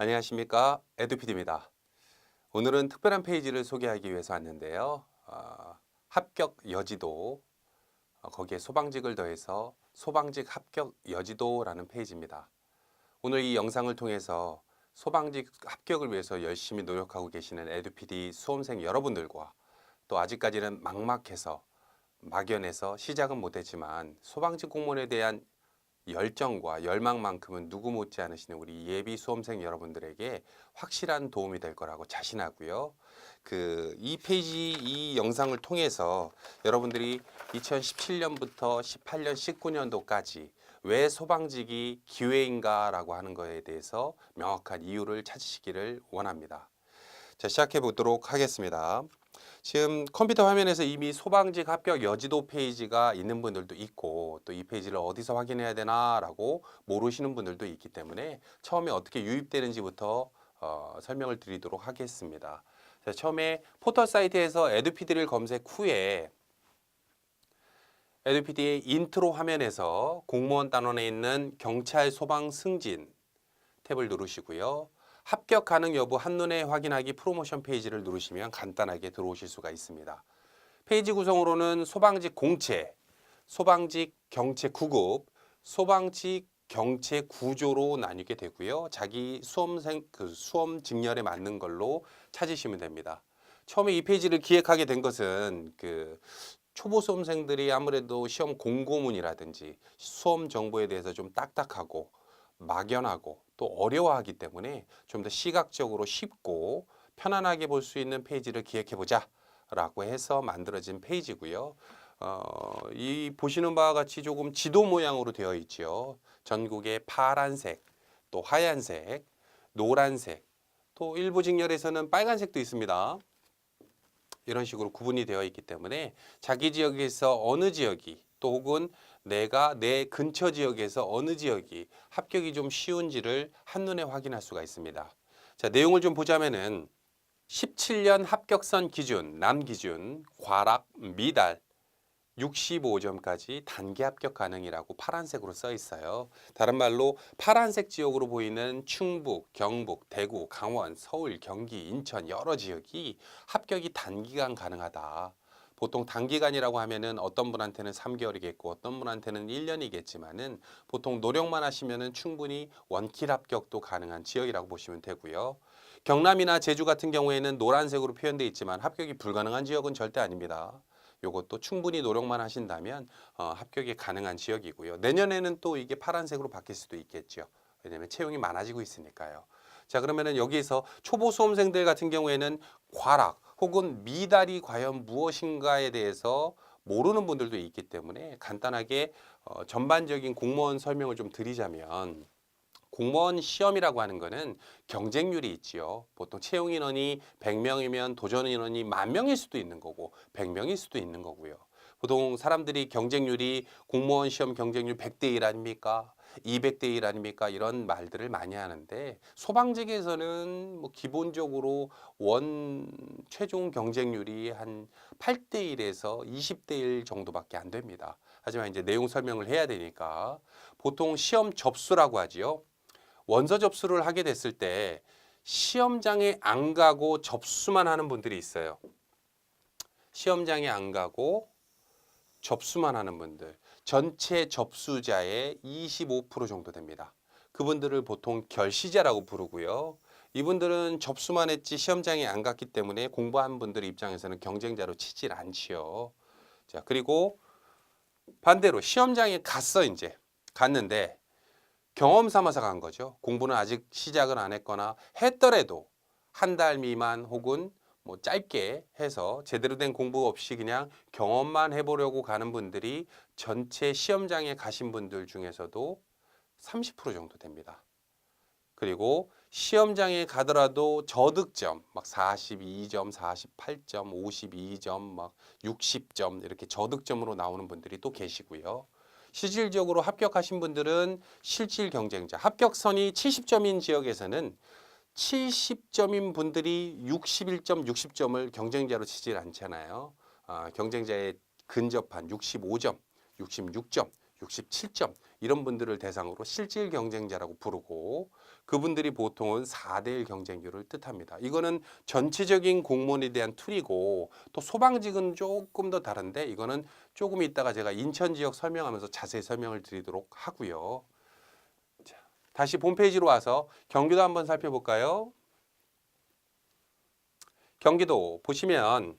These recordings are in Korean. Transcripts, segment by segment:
안녕하십니까, 에듀피디입니다. 오늘은 특별한 페이지를 소개하기 위해서 왔는데요. 합격 여지도, 거기에 소방직을 더해서 소방직 합격 여지도라는 페이지입니다. 오늘 이 영상을 통해서 소방직 합격을 위해서 열심히 노력하고 계시는 에듀피디 수험생 여러분들과 또 아직까지는 막연해서 시작은 못했지만 소방직 공무원에 대한 열정과 열망만큼은 누구 못지 않으시는 우리 예비 수험생 여러분들에게 확실한 도움이 될 거라고 자신하고요. 이 페이지, 이 영상을 통해서 여러분들이 2017년부터 18년, 19년도까지 왜 소방직이 기회인가라고 하는 것에 대해서 명확한 이유를 찾으시기를 원합니다. 자, 시작해 보도록 하겠습니다. 지금 컴퓨터 화면에서 이미 소방직 합격 여지도 페이지가 있는 분들도 있고 또 이 페이지를 어디서 확인해야 되나라고 모르시는 분들도 있기 때문에 처음에 어떻게 유입되는지부터 설명을 드리도록 하겠습니다. 자, 처음에 포털 사이트에서 에듀피디를 검색 후에 에듀피디의 인트로 화면에서 공무원 단원에 있는 경찰 소방 승진 탭을 누르시고요. 합격 가능 여부 한눈에 확인하기 프로모션 페이지를 누르시면 간단하게 들어오실 수가 있습니다. 페이지 구성으로는 소방직 공채, 소방직 경채 9급, 소방직 경채 구조로 나뉘게 되고요. 자기 수험 직렬에 맞는 걸로 찾으시면 됩니다. 처음에 이 페이지를 기획하게 된 것은 초보 수험생들이 아무래도 시험 공고문이라든지 수험 정보에 대해서 좀 딱딱하고 막연하고 또 어려워하기 때문에 좀 더 시각적으로 쉽고 편안하게 볼 수 있는 페이지를 기획해보자 라고 해서 만들어진 페이지고요. 이 보시는 바와 같이 조금 지도 모양으로 되어 있죠. 전국에 파란색, 또 하얀색, 노란색, 또 일부 직렬에서는 빨간색도 있습니다. 이런 식으로 구분이 되어 있기 때문에 자기 지역에서 어느 지역이 또 혹은 내가 내 근처 지역에서 어느 지역이 합격이 좀 쉬운지를 한눈에 확인할 수가 있습니다. 자, 내용을 좀 보자면은 17년 합격선 기준, 남 기준, 과락, 미달 65점까지 단기 합격 가능이라고 파란색으로 써 있어요. 다른 말로 파란색 지역으로 보이는 충북, 경북, 대구, 강원, 서울, 경기, 인천 여러 지역이 합격이 단기간 가능하다. 보통 단기간이라고 하면은 어떤 분한테는 3개월이겠고 어떤 분한테는 1년이겠지만은 보통 노력만 하시면은 충분히 원킬 합격도 가능한 지역이라고 보시면 되고요. 경남이나 제주 같은 경우에는 노란색으로 표현되어 있지만 합격이 불가능한 지역은 절대 아닙니다. 요것도 충분히 노력만 하신다면 합격이 가능한 지역이고요. 내년에는 또 이게 파란색으로 바뀔 수도 있겠죠. 왜냐하면 채용이 많아지고 있으니까요. 자, 그러면은 여기서 초보 수험생들 같은 경우에는 과락 혹은 미달이 과연 무엇인가에 대해서 모르는 분들도 있기 때문에 간단하게 전반적인 공무원 설명을 좀 드리자면 공무원 시험이라고 하는 거는 경쟁률이 있지요. 보통 채용 인원이 100명이면 도전 인원이 10,000명일 수도 있는 거고 100명일 수도 있는 거고요. 보통 사람들이 경쟁률이 공무원 시험 경쟁률 100대 1 아닙니까? 200대 1 아닙니까? 이런 말들을 많이 하는데 소방직에서는 뭐 기본적으로 최종 경쟁률이 한 8대 1에서 20대 1 정도밖에 안 됩니다. 하지만 이제 내용 설명을 해야 되니까 보통 시험 접수라고 하지요. 원서 접수를 하게 됐을 때 시험장에 안 가고 접수만 하는 분들이 있어요. 시험장에 안 가고 접수만 하는 분들. 전체 접수자의 25% 정도 됩니다. 그분들을 보통 결시자라고 부르고요. 이분들은 접수만 했지 시험장에 안 갔기 때문에 공부한 분들 입장에서는 경쟁자로 치질 않지요. 자, 그리고 반대로 시험장에 갔는데 경험 삼아서 간 거죠. 공부는 아직 시작을 안 했거나 했더라도 한 달 미만 혹은 뭐 짧게 해서 제대로 된 공부 없이 그냥 경험만 해보려고 가는 분들이 전체 시험장에 가신 분들 중에서도 30% 정도 됩니다. 그리고 시험장에 가더라도 저득점 막 42점, 48점, 52점, 막 60점 이렇게 저득점으로 나오는 분들이 또 계시고요. 실질적으로 합격하신 분들은 실질 경쟁자, 합격선이 70점인 지역에서는 70점인 분들이 61점, 60점을 경쟁자로 치질 않잖아요. 경쟁자에 근접한 65점, 66점 67점 이런 분들을 대상으로 실질 경쟁자라고 부르고 그분들이 보통은 4대1 경쟁률을 뜻합니다. 이거는 전체적인 공무원에 대한 툴이고 또 소방직은 조금 더 다른데 이거는 조금 이따가 제가 인천 지역 설명하면서 자세히 설명을 드리도록 하고요. 자, 다시 홈페이지로 와서 경기도 한번 살펴볼까요? 경기도 보시면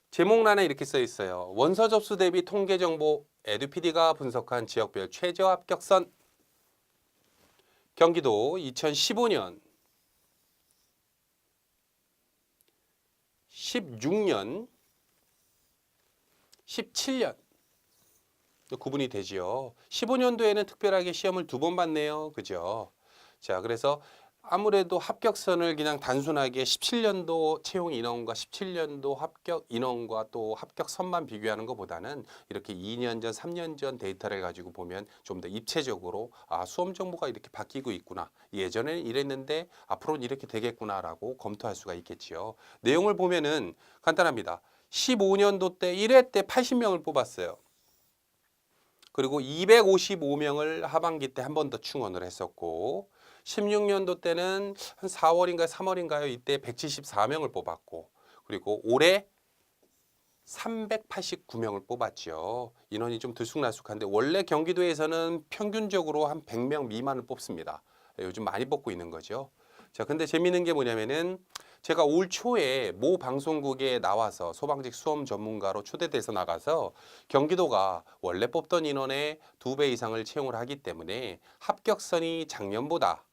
제목란에 이렇게 써 있어요. 원서 접수 대비 통계 정보 에듀피디가 분석한 지역별 최저 합격선. 경기도 2015년, 16년, 17년 구분이 되지요. 15년도에는 특별하게 시험을 2번 봤네요. 그죠? 자, 그래서 아무래도 합격선을 그냥 단순하게 17년도 채용 인원과 17년도 합격 인원과 또 합격선만 비교하는 것보다는 이렇게 2년 전, 3년 전 데이터를 가지고 보면 좀 더 입체적으로 수험 정보가 이렇게 바뀌고 있구나. 예전에는 이랬는데 앞으로는 이렇게 되겠구나라고 검토할 수가 있겠지요. 내용을 보면은 간단합니다. 15년도 때 1회 때 80명을 뽑았어요. 그리고 255명을 하반기 때 한 번 더 충원을 했었고 16년도 때는 한 4월인가요? 3월인가요? 이때 174명을 뽑았고 그리고 올해 389명을 뽑았죠. 인원이 좀 들쑥날쑥한데 원래 경기도에서는 평균적으로 한 100명 미만을 뽑습니다. 요즘 많이 뽑고 있는 거죠. 자, 근데 재미있는 게 뭐냐면은 제가 올 초에 모 방송국에 나와서 소방직 수험 전문가로 초대돼서 나가서 경기도가 원래 뽑던 인원의 2배 이상을 채용을 하기 때문에 합격선이 작년보다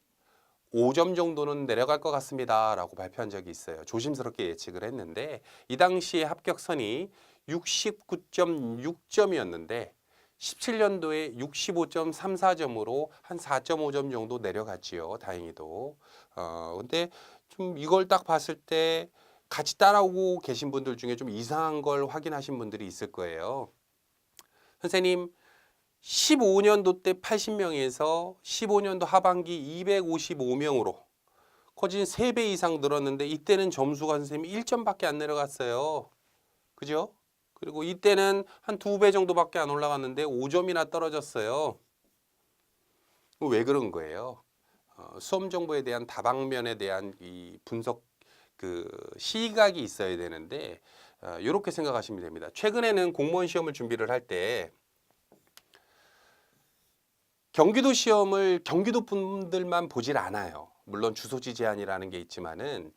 5점 정도는 내려갈 것 같습니다 라고 발표한 적이 있어요. 조심스럽게 예측을 했는데 이 당시에 합격선이 69.6점이었는데 17년도에 65.34점으로 한 4.5점 정도 내려갔지요. 다행히도. 근데 좀 이걸 딱 봤을 때 같이 따라오고 계신 분들 중에 좀 이상한 걸 확인하신 분들이 있을 거예요. 선생님 15년도 때 80명에서 15년도 하반기 255명으로 거진 3배 이상 늘었는데 이때는 점수가 선생님이 1점밖에 안 내려갔어요. 그죠? 그리고 이때는 한 2배 정도밖에 안 올라갔는데 5점이나 떨어졌어요. 왜 그런 거예요? 수험 정보에 대한 다방면에 대한 이 분석 그 시각이 있어야 되는데 이렇게 생각하시면 됩니다. 최근에는 공무원 시험을 준비를 할 때 경기도 시험을 경기도 분들만 보질 않아요. 물론 주소지 제한이라는 게 있지만은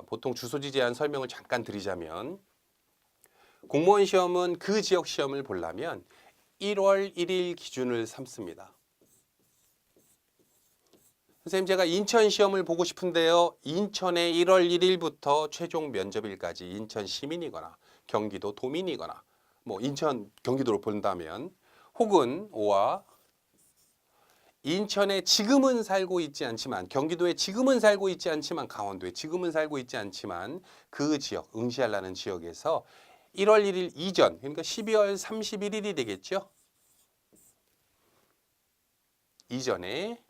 보통 주소지 제한 설명을 잠깐 드리자면 공무원 시험은 그 지역 시험을 보려면 1월 1일 기준을 삼습니다. 선생님 제가 인천 시험을 보고 싶은데요. 인천에 1월 1일부터 최종 면접일까지 인천 시민이거나 경기도 도민이거나 뭐 인천 경기도로 본다면 혹은 오와 인천에 지금은 살고 있지 않지만 경기도에 지금은 살고 있지 않지만 강원도에 지금은 살고 있지 않지만 그 지역 응시하려는 지역에서 1월 1일 이전 그러니까 12월 31일이 되겠죠. 이전에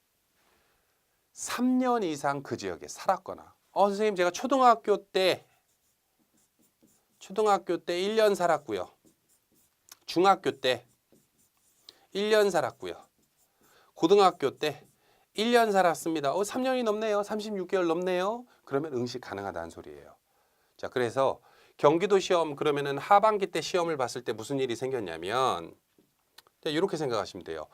3년 이상 그 지역에 살았거나 선생님 제가 초등학교 때 1년 살았고요. 중학교 때 1년 살았고요. 고등학교 때 1년 살았습니다. 3년이 넘네요. 36개월 넘네요. 그러면 응시 가능하다는 소리예요. 자, 그래서 경기도 시험 그러면은 하반기 때 시험을 봤을 때 무슨 일이 생겼냐면 이렇게 생각하시면 돼요.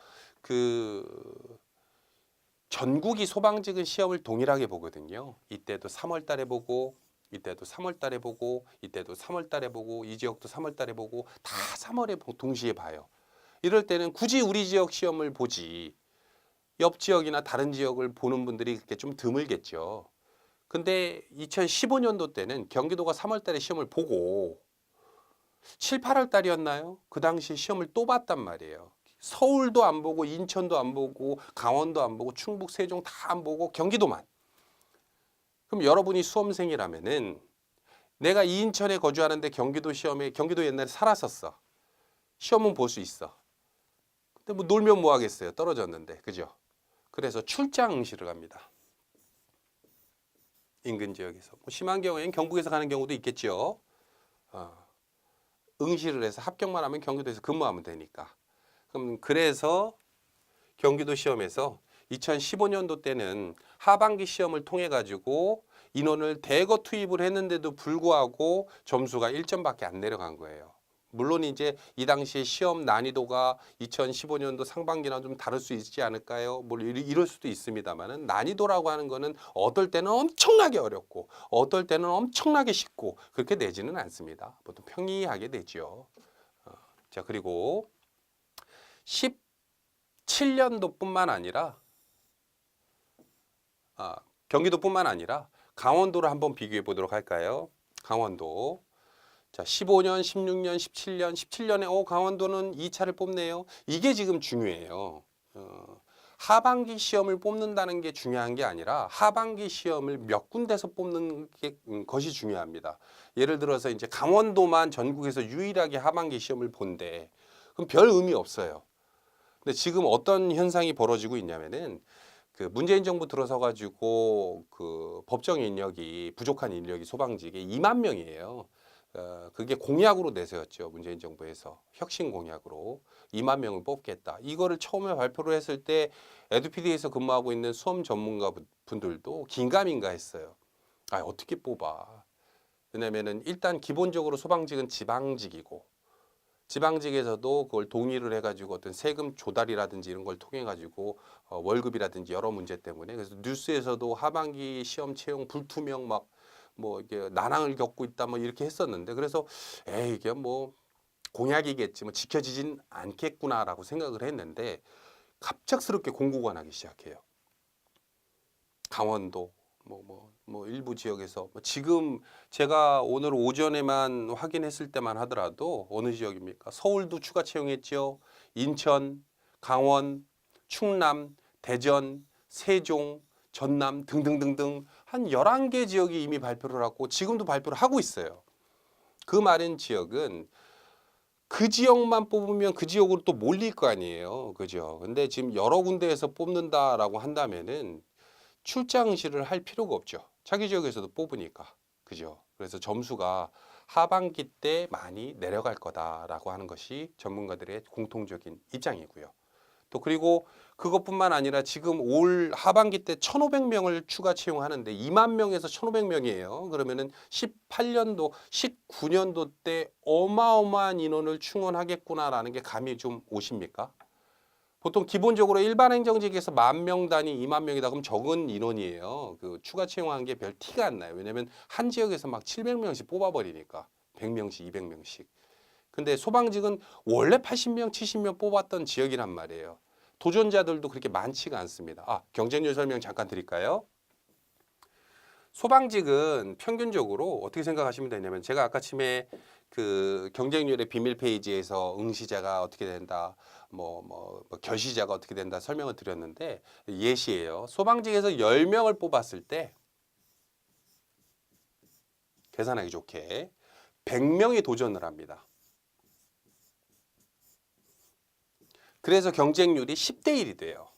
전국이 소방직은 시험을 동일하게 보거든요. 이때도 3월 달에 보고 이때도 3월 달에 보고 이때도 3월 달에 보고 이 지역도 3월 달에 보고 다 3월에 동시에 봐요. 이럴 때는 굳이 우리 지역 시험을 보지 옆 지역이나 다른 지역을 보는 분들이 그렇게 좀 드물겠죠. 근데 2015년도 때는 경기도가 3월 달에 시험을 보고 7, 8월 달이었나요? 그 당시 시험을 또 봤단 말이에요. 서울도 안 보고 인천도 안 보고 강원도 안 보고 충북, 세종 다 안 보고 경기도만. 그럼 여러분이 수험생이라면은 내가 인천에 거주하는데 경기도 시험에 경기도 옛날에 살았었어. 시험은 볼 수 있어. 근데 뭐 놀면 뭐 하겠어요. 떨어졌는데. 그죠? 그래서 출장 응시를 갑니다. 인근 지역에서. 뭐 심한 경우에는 경북에서 가는 경우도 있겠죠. 응시를 해서 합격만 하면 경기도에서 근무하면 되니까. 그럼 그래서 경기도 시험에서 2015년도 때는 하반기 시험을 통해 가지고 인원을 대거 투입을 했는데도 불구하고 점수가 1점밖에 안 내려간 거예요. 물론 이제 이 당시에 시험 난이도가 2015년도 상반기나 좀 다를 수 있지 않을까요? 뭐 이럴 수도 있습니다만은 난이도라고 하는 거는 어떨 때는 엄청나게 어렵고 어떨 때는 엄청나게 쉽고 그렇게 내지는 않습니다. 보통 평이하게 내죠. 자, 그리고 17년도뿐만 아니라 경기도뿐만 아니라 강원도를 한번 비교해 보도록 할까요? 강원도. 자, 15년, 16년, 17년에 강원도는 2차를 뽑네요. 이게 지금 중요해요. 하반기 시험을 뽑는다는 게 중요한 게 아니라 하반기 시험을 몇 군데서 뽑는 게 것이 중요합니다. 예를 들어서 이제 강원도만 전국에서 유일하게 하반기 시험을 본대. 그럼 별 의미 없어요. 근데 지금 어떤 현상이 벌어지고 있냐면은 그 문재인 정부 들어서 가지고 그 법정 인력이 부족한 인력이 소방직에 2만 명이에요. 그게 공약으로 내세웠죠. 문재인 정부에서 혁신 공약으로 2만 명을 뽑겠다. 이거를 처음에 발표를 했을 때 에듀피디에서 근무하고 있는 수험 전문가 분들도 긴가민가 했어요. 아, 어떻게 뽑아? 왜냐면은 일단 기본적으로 소방직은 지방직이고 지방직에서도 그걸 동의를 해가지고 어떤 세금 조달이라든지 이런 걸 통해 가지고 월급이라든지 여러 문제 때문에 그래서 뉴스에서도 하반기 시험 채용 불투명 막 뭐 이게 난항을 겪고 있다 뭐 이렇게 했었는데 그래서 에이 이게 뭐 공약이겠지 뭐 지켜지진 않겠구나라고 생각을 했는데 갑작스럽게 공고가 나기 시작해요. 강원도 뭐 일부 지역에서 지금 제가 오늘 오전에만 확인했을 때만 하더라도 어느 지역입니까? 서울도 추가 채용했죠. 인천, 강원, 충남, 대전, 세종, 전남 등등등등 한 11개 지역이 이미 발표를 하고 지금도 발표를 하고 있어요. 그 말인 지역은 그 지역만 뽑으면 그 지역으로 또 몰릴 거 아니에요. 그죠? 근데 지금 여러 군데에서 뽑는다라고 한다면은 출장실을 할 필요가 없죠. 자기 지역에서도 뽑으니까. 그죠? 그래서 점수가 하반기 때 많이 내려갈 거다라고 하는 것이 전문가들의 공통적인 입장이고요. 또 그리고 그것뿐만 아니라 지금 올 하반기 때 1,500명을 추가 채용하는데 2만 명에서 1,500명이에요. 그러면은 18년도, 19년도 때 어마어마한 인원을 충원하겠구나라는 게 감이 좀 오십니까? 보통 기본적으로 일반 행정직에서 10,000명 단위 2만 명이다 그럼 적은 인원이에요. 그 추가 채용한 게 별 티가 안 나요. 왜냐하면 한 지역에서 막 700명씩 뽑아버리니까 100명씩 200명씩. 근데 소방직은 원래 80명 70명 뽑았던 지역이란 말이에요. 도전자들도 그렇게 많지가 않습니다. 경쟁률 설명 잠깐 드릴까요? 소방직은 평균적으로 어떻게 생각하시면 되냐면 제가 아까 침에 그 경쟁률의 비밀 페이지에서 응시자가 어떻게 된다, 결시자가 어떻게 된다 설명을 드렸는데 예시예요. 소방직에서 10명을 뽑았을 때 계산하기 좋게 100명이 도전을 합니다. 그래서 경쟁률이 10대 1이 돼요.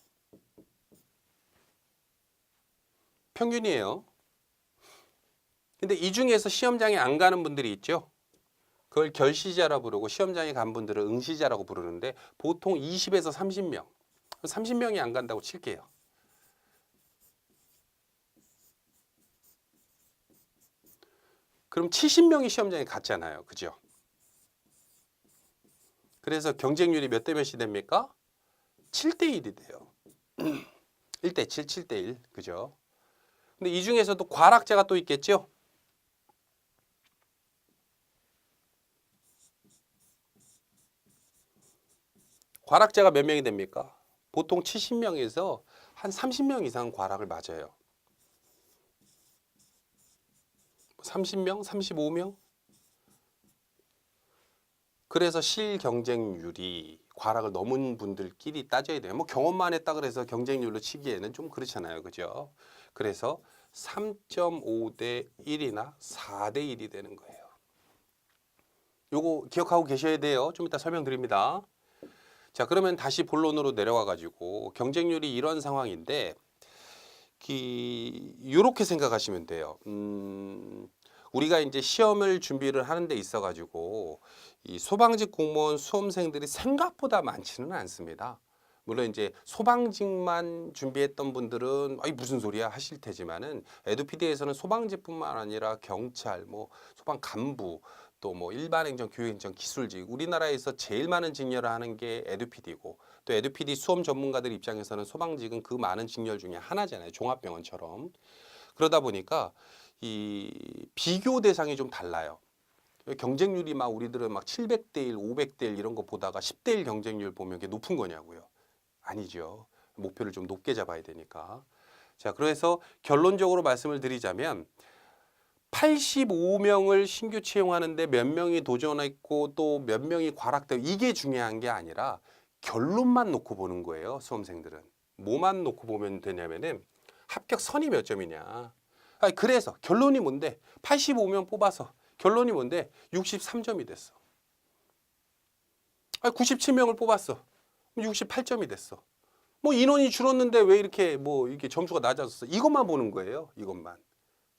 평균이에요. 근데 이 중에서 시험장에 안 가는 분들이 있죠. 그걸 결시자라 부르고 시험장에 간 분들은 응시자라고 부르는데 보통 20에서 30명. 30명이 안 간다고 칠게요. 그럼 70명이 시험장에 갔잖아요. 그죠? 그래서 경쟁률이 몇 대 몇이 됩니까? 7대 1이 돼요. 1대 7, 7대 1. 그죠? 근데 이 중에서도 과락자가 또 있겠죠? 과락자가 몇 명이 됩니까? 보통 70명에서 한 30명 이상 과락을 맞아요. 30명, 35명? 그래서 실경쟁률이 과락을 넘은 분들끼리 따져야 돼요. 뭐 경험만 했다 그래서 경쟁률로 치기에는 좀 그렇잖아요. 그죠? 그래서 3.5대 1이나 4대 1이 되는 거예요. 요거 기억하고 계셔야 돼요. 좀 이따 설명드립니다. 자, 그러면 다시 본론으로 내려와 가지고 경쟁률이 이런 상황인데 이렇게 생각하시면 돼요. 우리가 이제 시험을 준비를 하는 데 있어 가지고 이 소방직 공무원 수험생들이 생각보다 많지는 않습니다. 물론 이제 소방직만 준비했던 분들은 아이 무슨 소리야 하실 테지만은 에듀피디에서는 소방직뿐만 아니라 경찰, 뭐 소방 간부, 또 뭐 일반행정, 교육행정, 기술직, 우리나라에서 제일 많은 직렬을 하는 게 에듀피디고, 또 에듀피디 수험 전문가들 입장에서는 소방직은 그 많은 직렬 중에 하나잖아요. 종합병원처럼. 그러다 보니까 이 비교 대상이 좀 달라요. 경쟁률이 막 우리들은 막 700대 1, 500대 1 이런 거 보다가 10대 1 경쟁률 보면 그게 높은 거냐고요. 아니죠. 목표를 좀 높게 잡아야 되니까. 자, 그래서 결론적으로 말씀을 드리자면 85명을 신규 채용하는데 몇 명이 도전했고 또 몇 명이 과락되고 이게 중요한 게 아니라 결론만 놓고 보는 거예요. 수험생들은. 뭐만 놓고 보면 되냐면은 합격 선이 몇 점이냐. 아니, 그래서 결론이 뭔데? 85명 뽑아서 결론이 뭔데? 63점이 됐어. 아니, 97명을 뽑았어. 68점이 됐어. 뭐 인원이 줄었는데 왜 이렇게 뭐 이렇게 점수가 낮아졌어? 이것만 보는 거예요. 이것만.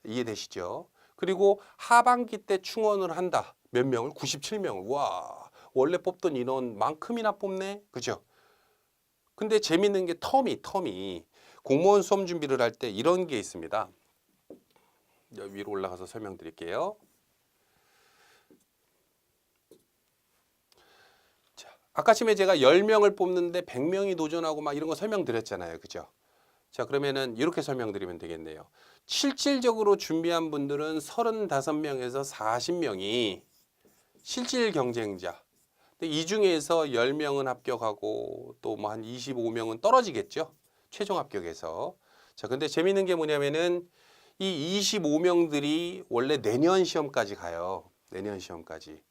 이해되시죠? 그리고 하반기 때 충원을 한다. 몇 명을? 97명을. 와, 원래 뽑던 인원만큼이나 뽑네. 그죠? 근데 재밌는 게 텀이 공무원 수험 준비를 할 때 이런 게 있습니다. 위로 올라가서 설명드릴게요. 자, 아까 전에 제가 10명을 뽑는데 100명이 도전하고 막 이런 거 설명드렸잖아요. 그죠? 자, 그러면은 이렇게 설명드리면 되겠네요. 실질적으로 준비한 분들은 35명에서 40명이 실질 경쟁자. 근데 이 중에서 10명은 합격하고 또 뭐 한 25명은 떨어지겠죠. 최종 합격에서. 자, 근데 재밌는 게 뭐냐면은 이 25명들이 원래 내년 시험까지 가요. 내년 시험까지.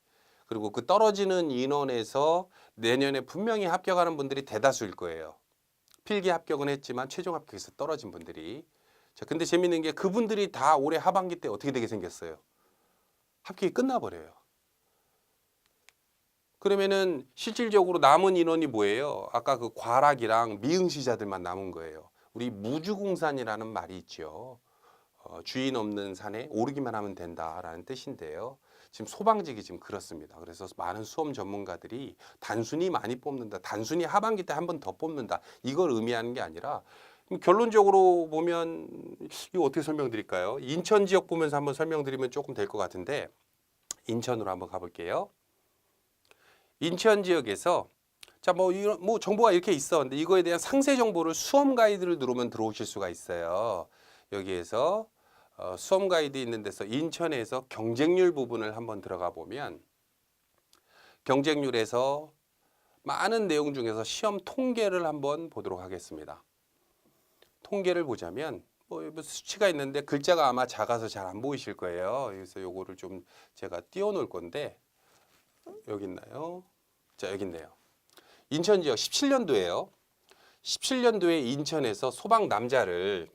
그리고 그 떨어지는 인원에서 내년에 분명히 합격하는 분들이 대다수일 거예요. 필기 합격은 했지만 최종 합격에서 떨어진 분들이. 자, 근데 재밌는 게 그분들이 다 올해 하반기 때 어떻게 되게 생겼어요? 합격이 끝나버려요. 그러면은 실질적으로 남은 인원이 뭐예요? 아까 그 과락이랑 미응시자들만 남은 거예요. 우리 무주공산이라는 말이 있죠. 주인 없는 산에 오르기만 하면 된다라는 뜻인데요. 지금 소방직이 지금 그렇습니다. 그래서 많은 수험 전문가들이 단순히 많이 뽑는다, 단순히 하반기 때 한 번 더 뽑는다, 이걸 의미하는 게 아니라 결론적으로 보면 이거 어떻게 설명드릴까요? 인천 지역 보면서 한번 설명드리면 조금 될 것 같은데, 인천으로 한번 가볼게요. 인천 지역에서 자, 뭐 정보가 이렇게 있어. 근데 이거에 대한 상세 정보를 수험 가이드를 누르면 들어오실 수가 있어요. 여기에서 수험 가이드 있는 데서 인천에서 경쟁률 부분을 한번 들어가 보면 경쟁률에서 많은 내용 중에서 시험 통계를 한번 보도록 하겠습니다. 통계를 보자면 뭐 수치가 있는데 글자가 아마 작아서 잘 안 보이실 거예요. 그래서 요거를 좀 제가 띄워 놓을 건데, 여기 있나요? 자, 여기 있네요. 인천 지역 17년도에요. 17년도에 인천에서 소방 남자를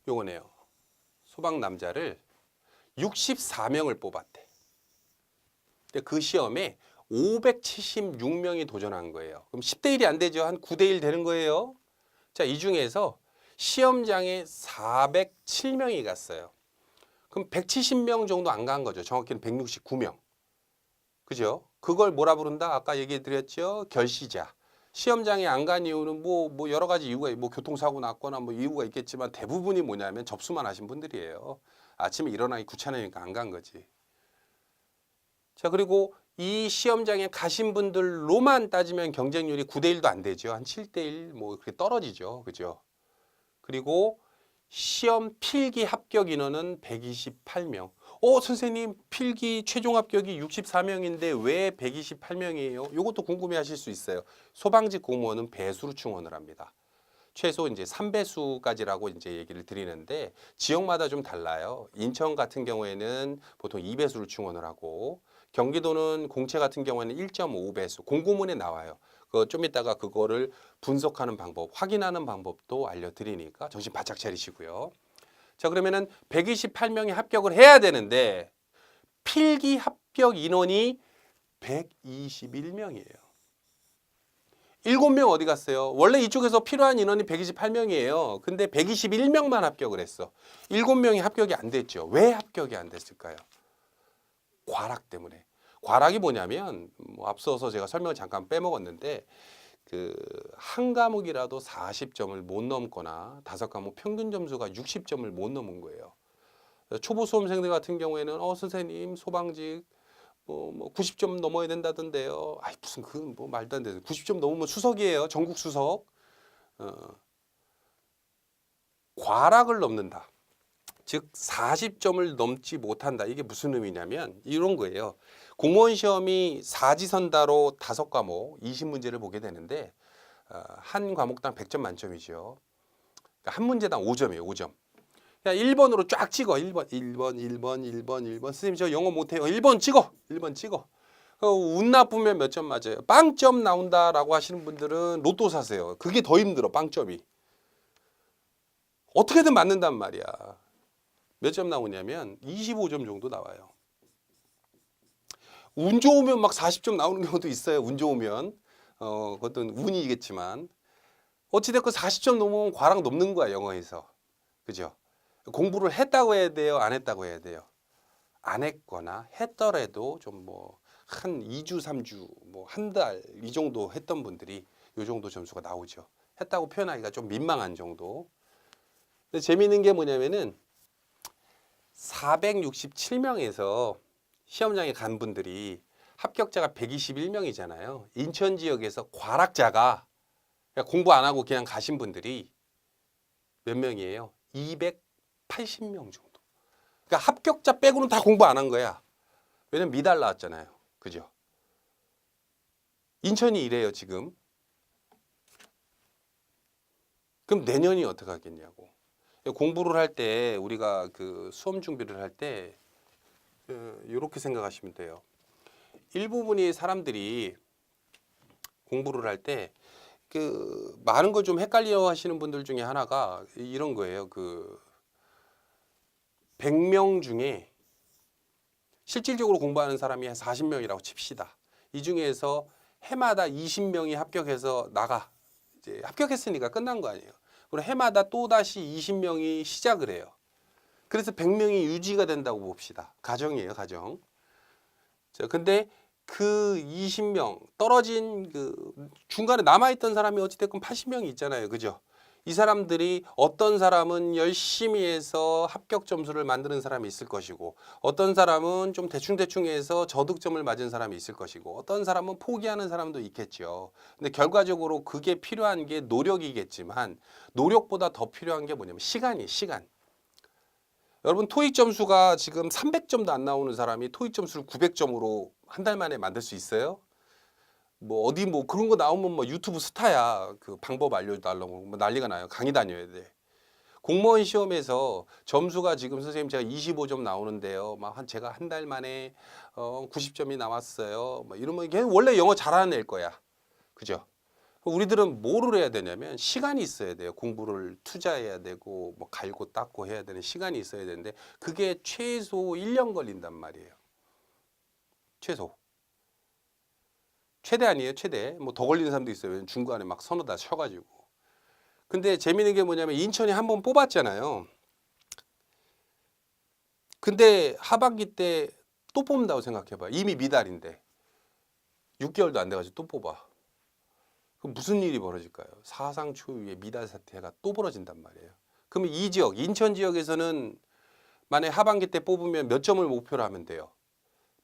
요거네요. 소방 남자를 64명을 뽑았대. 근데 그 시험에 576명이 도전한 거예요. 그럼 10대 1이 안 되죠. 한 9대 1 되는 거예요. 자, 이 중에서 시험장에 407명이 갔어요. 그럼 170명 정도 안 간 거죠. 정확히는 169명. 그죠? 그걸 뭐라 부른다? 아까 얘기해 드렸죠? 결시자. 시험장에 안 간 이유는 뭐 여러 가지 이유가, 뭐 교통사고 났거나 뭐 이유가 있겠지만 대부분이 뭐냐면 접수만 하신 분들이에요. 아침에 일어나기 귀찮으니까 안 간 거지. 자, 그리고 이 시험장에 가신 분들로만 따지면 경쟁률이 9대 1도 안 되죠. 한 7대 1 뭐 그렇게 떨어지죠. 그죠? 그리고 시험 필기 합격 인원은 128명. 선생님, 필기 최종 합격이 64명인데 왜 128명이에요? 이것도 궁금해 하실 수 있어요. 소방직 공무원은 배수로 충원을 합니다. 최소 이제 3배수까지라고 이제 얘기를 드리는데 지역마다 좀 달라요. 인천 같은 경우에는 보통 2배수를 충원을 하고, 경기도는 공채 같은 경우에는 1.5배수 공고문에 나와요. 좀 이따가 그거를 분석하는 방법, 확인하는 방법도 알려드리니까 정신 바짝 차리시고요. 자, 그러면은 128명이 합격을 해야 되는데 필기 합격 인원이 121명이에요. 7명 어디 갔어요? 원래 이쪽에서 필요한 인원이 128명이에요. 근데 121명만 합격을 했어. 7명이 합격이 안 됐죠. 왜 합격이 안 됐을까요? 과락 때문에. 과락이 뭐냐면 뭐 앞서서 제가 설명을 잠깐 빼먹었는데 그 한 과목이라도 40점을 못 넘거나 5과목 평균 점수가 60점을 못 넘은 거예요. 초보 수험생들 같은 경우에는 선생님 소방직 뭐 90점 넘어야 된다던데요. 아이 무슨 그 뭐 말도 안 되는 90점 넘으면 수석이에요. 전국 수석. 과락을 넘는다. 즉 40점을 넘지 못한다. 이게 무슨 의미냐면 이런 거예요. 공무원 시험이 사지선다로 5과목 20문제를 보게 되는데 한 과목당 100점 만점이죠. 그러니까 한 문제당 5점이에요. 5점. 그냥 1번으로 쫙 찍어. 1번. 선생님 저 영어 못해요. 1번 찍어. 1번 찍어. 운 나쁘면 몇 점 맞아요. 빵점 나온다라고 하시는 분들은 로또 사세요. 그게 더 힘들어. 빵점이. 어떻게든 맞는단 말이야. 몇 점 나오냐면 25점 정도 나와요. 운 좋으면 막 40점 나오는 경우도 있어요. 운 좋으면. 그것도 운이겠지만. 어찌됐건 40점 넘으면 과락 넘는 거야. 영어에서. 그죠? 공부를 했다고 해야 돼요? 안 했다고 해야 돼요? 안 했거나 했더라도 좀 뭐 한 2주, 3주, 뭐 한 달 이 정도 했던 분들이 이 정도 점수가 나오죠. 했다고 표현하기가 좀 민망한 정도. 근데 재미있는 게 뭐냐면은 467명에서 시험장에 간 분들이 합격자가 121명이잖아요. 인천 지역에서 과락자가 그러니까 공부 안 하고 그냥 가신 분들이 몇 명이에요? 280명 정도. 그러니까 합격자 빼고는 다 공부 안 한 거야. 왜냐면 미달 나왔잖아요. 그죠? 인천이 이래요, 지금. 그럼 내년이 어떻게 하겠냐고. 공부를 할 때 우리가 그 수험 준비를 할 때 이렇게 생각하시면 돼요. 일부분이 사람들이 공부를 할 때 그 많은 걸 좀 헷갈려 하시는 분들 중에 하나가 이런 거예요. 그 100명 중에 실질적으로 공부하는 사람이 한 40명이라고 칩시다. 이 중에서 해마다 20명이 합격해서 나가. 이제 합격했으니까 끝난 거 아니에요. 그리고 해마다 또다시 20명이 시작을 해요. 그래서 100명이 유지가 된다고 봅시다. 가정이에요, 가정. 자, 근데 그 20명 떨어진 그 중간에 남아있던 사람이 어찌됐건 80명이 있잖아요. 그죠? 이 사람들이 어떤 사람은 열심히 해서 합격 점수를 만드는 사람이 있을 것이고 어떤 사람은 좀 대충대충 해서 저득점을 맞은 사람이 있을 것이고 어떤 사람은 포기하는 사람도 있겠죠. 근데 결과적으로 그게 필요한 게 노력이겠지만 노력보다 더 필요한 게 뭐냐면 시간이에요. 시간. 여러분 토익 점수가 지금 300점도 안 나오는 사람이 토익 점수를 900점으로 한 달 만에 만들 수 있어요? 뭐 어디 뭐 그런 거 나오면 뭐 유튜브 스타야. 그 방법 알려달라고 뭐 난리가 나요. 강의 다녀야 돼. 공무원 시험에서 점수가 지금 선생님 제가 25점 나오는데요. 막 제가 한 달 만에 90점이 나왔어요. 뭐 이러면 걔 원래 영어 잘하는 애일 거야. 그죠? 우리들은 뭐를 해야 되냐면 시간이 있어야 돼요. 공부를 투자해야 되고 뭐 갈고 닦고 해야 되는 시간이 있어야 되는데 그게 최소 1년 걸린단 말이에요. 최소. 최대 아니에요, 최대. 뭐 더 걸리는 사람도 있어요. 중간에 막 서너 다 쳐가지고. 근데 재미있는 게 뭐냐면 인천이 한 번 뽑았잖아요. 근데 하반기 때 또 뽑는다고 생각해봐. 이미 미달인데 6개월도 안 돼가지고 또 뽑아. 그럼 무슨 일이 벌어질까요? 사상 초유의 미달 사태가 또 벌어진단 말이에요. 그러면 이 지역, 인천 지역에서는 만약 하반기 때 뽑으면 몇 점을 목표로 하면 돼요?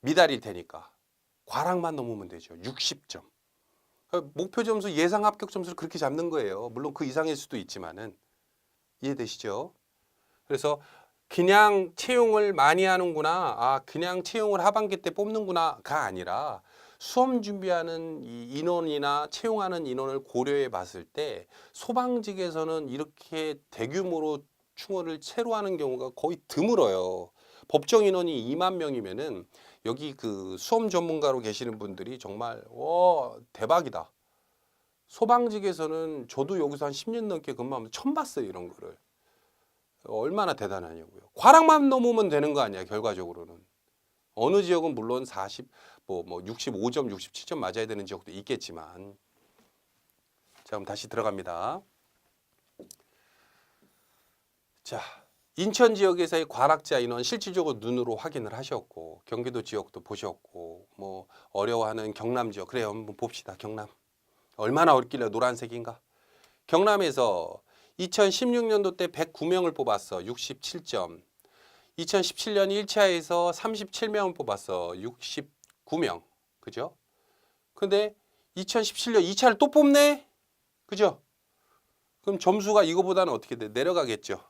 미달이 되니까. 과락만 넘으면 되죠. 60점. 목표 점수 예상 합격 점수를 그렇게 잡는 거예요. 물론 그 이상일 수도 있지만은 이해되시죠? 그래서 그냥 채용을 많이 하는구나. 아, 그냥 채용을 하반기 때 뽑는구나가 아니라 수험 준비하는 이 인원이나 채용하는 인원을 고려해 봤을 때 소방직에서는 이렇게 대규모로 충원을 채로 하는 경우가 거의 드물어요. 법정 인원이 2만 명이면은 여기 그 수험 전문가로 계시는 분들이 정말 대박이다. 소방직에서는 저도 여기서 한 10년 넘게 근무하면서 처음 봤어요. 이런 거를. 얼마나 대단하냐고요. 과락만 넘으면 되는 거 아니야. 결과적으로는. 어느 지역은 물론 65점, 67점 맞아야 되는 지역도 있겠지만 자, 그럼 다시 들어갑니다. 자, 인천 지역에서의 과락자 인원 실질적으로 눈으로 확인을 하셨고, 경기도 지역도 보셨고, 뭐 어려워하는 경남 지역, 그래요, 한번 봅시다. 경남 얼마나 어렵길래 노란색인가? 경남에서 2016년도 때 109명을 뽑았어. 67점. 2017년 1차에서 37명을 뽑았어. 69명. 그죠? 근데 2017년 2차를 또 뽑네? 그죠? 그럼 점수가 이거보다는 어떻게 돼? 내려가겠죠.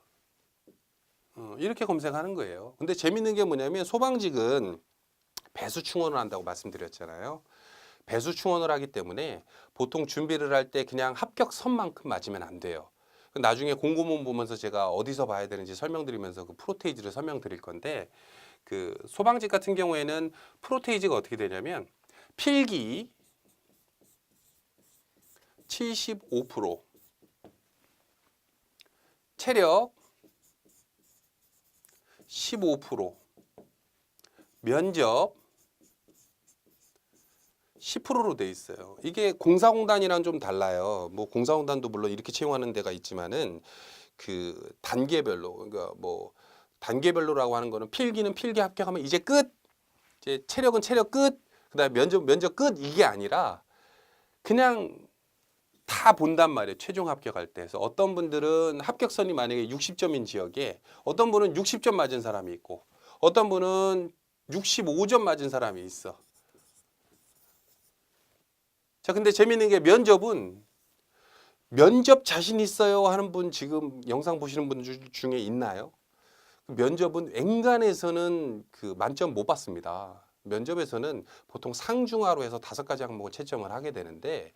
이렇게 검색하는 거예요. 근데 재밌는 게 뭐냐면 소방직은 배수 충원을 한다고 말씀드렸잖아요. 배수 충원을 하기 때문에 보통 준비를 할 때 그냥 합격 선만큼 맞으면 안 돼요. 나중에 공고문 보면서 제가 어디서 봐야 되는지 설명드리면서 그 프로테이지를 설명드릴 건데, 그 소방직 같은 경우에는 프로테이지가 어떻게 되냐면 필기 75%, 체력 15%, 면접 10%로 돼 있어요. 이게 공사공단이랑 좀 달라요. 뭐 공사공단도 물론 이렇게 채용하는 데가 있지만은 그 단계별로, 그러니까 뭐 단계별로라고 하는 거는 필기는 필기 합격하면 이제 끝, 이제 체력은 체력 끝, 그다음에 면접 끝, 이게 아니라 그냥 다 본단 말이에요. 최종 합격할 때. 그래서 어떤 분들은 합격선이 만약에 60점인 지역에 어떤 분은 60점 맞은 사람이 있고 어떤 분은 65점 맞은 사람이 있어. 자, 근데 재밌는 게 면접은 면접 자신 있어요 하는 분 지금 영상 보시는 분 중에 있나요? 면접은 엔간에서는 그 만점 못 받습니다. 면접에서는 보통 상중하로 해서 5가지 항목을 채점을 하게 되는데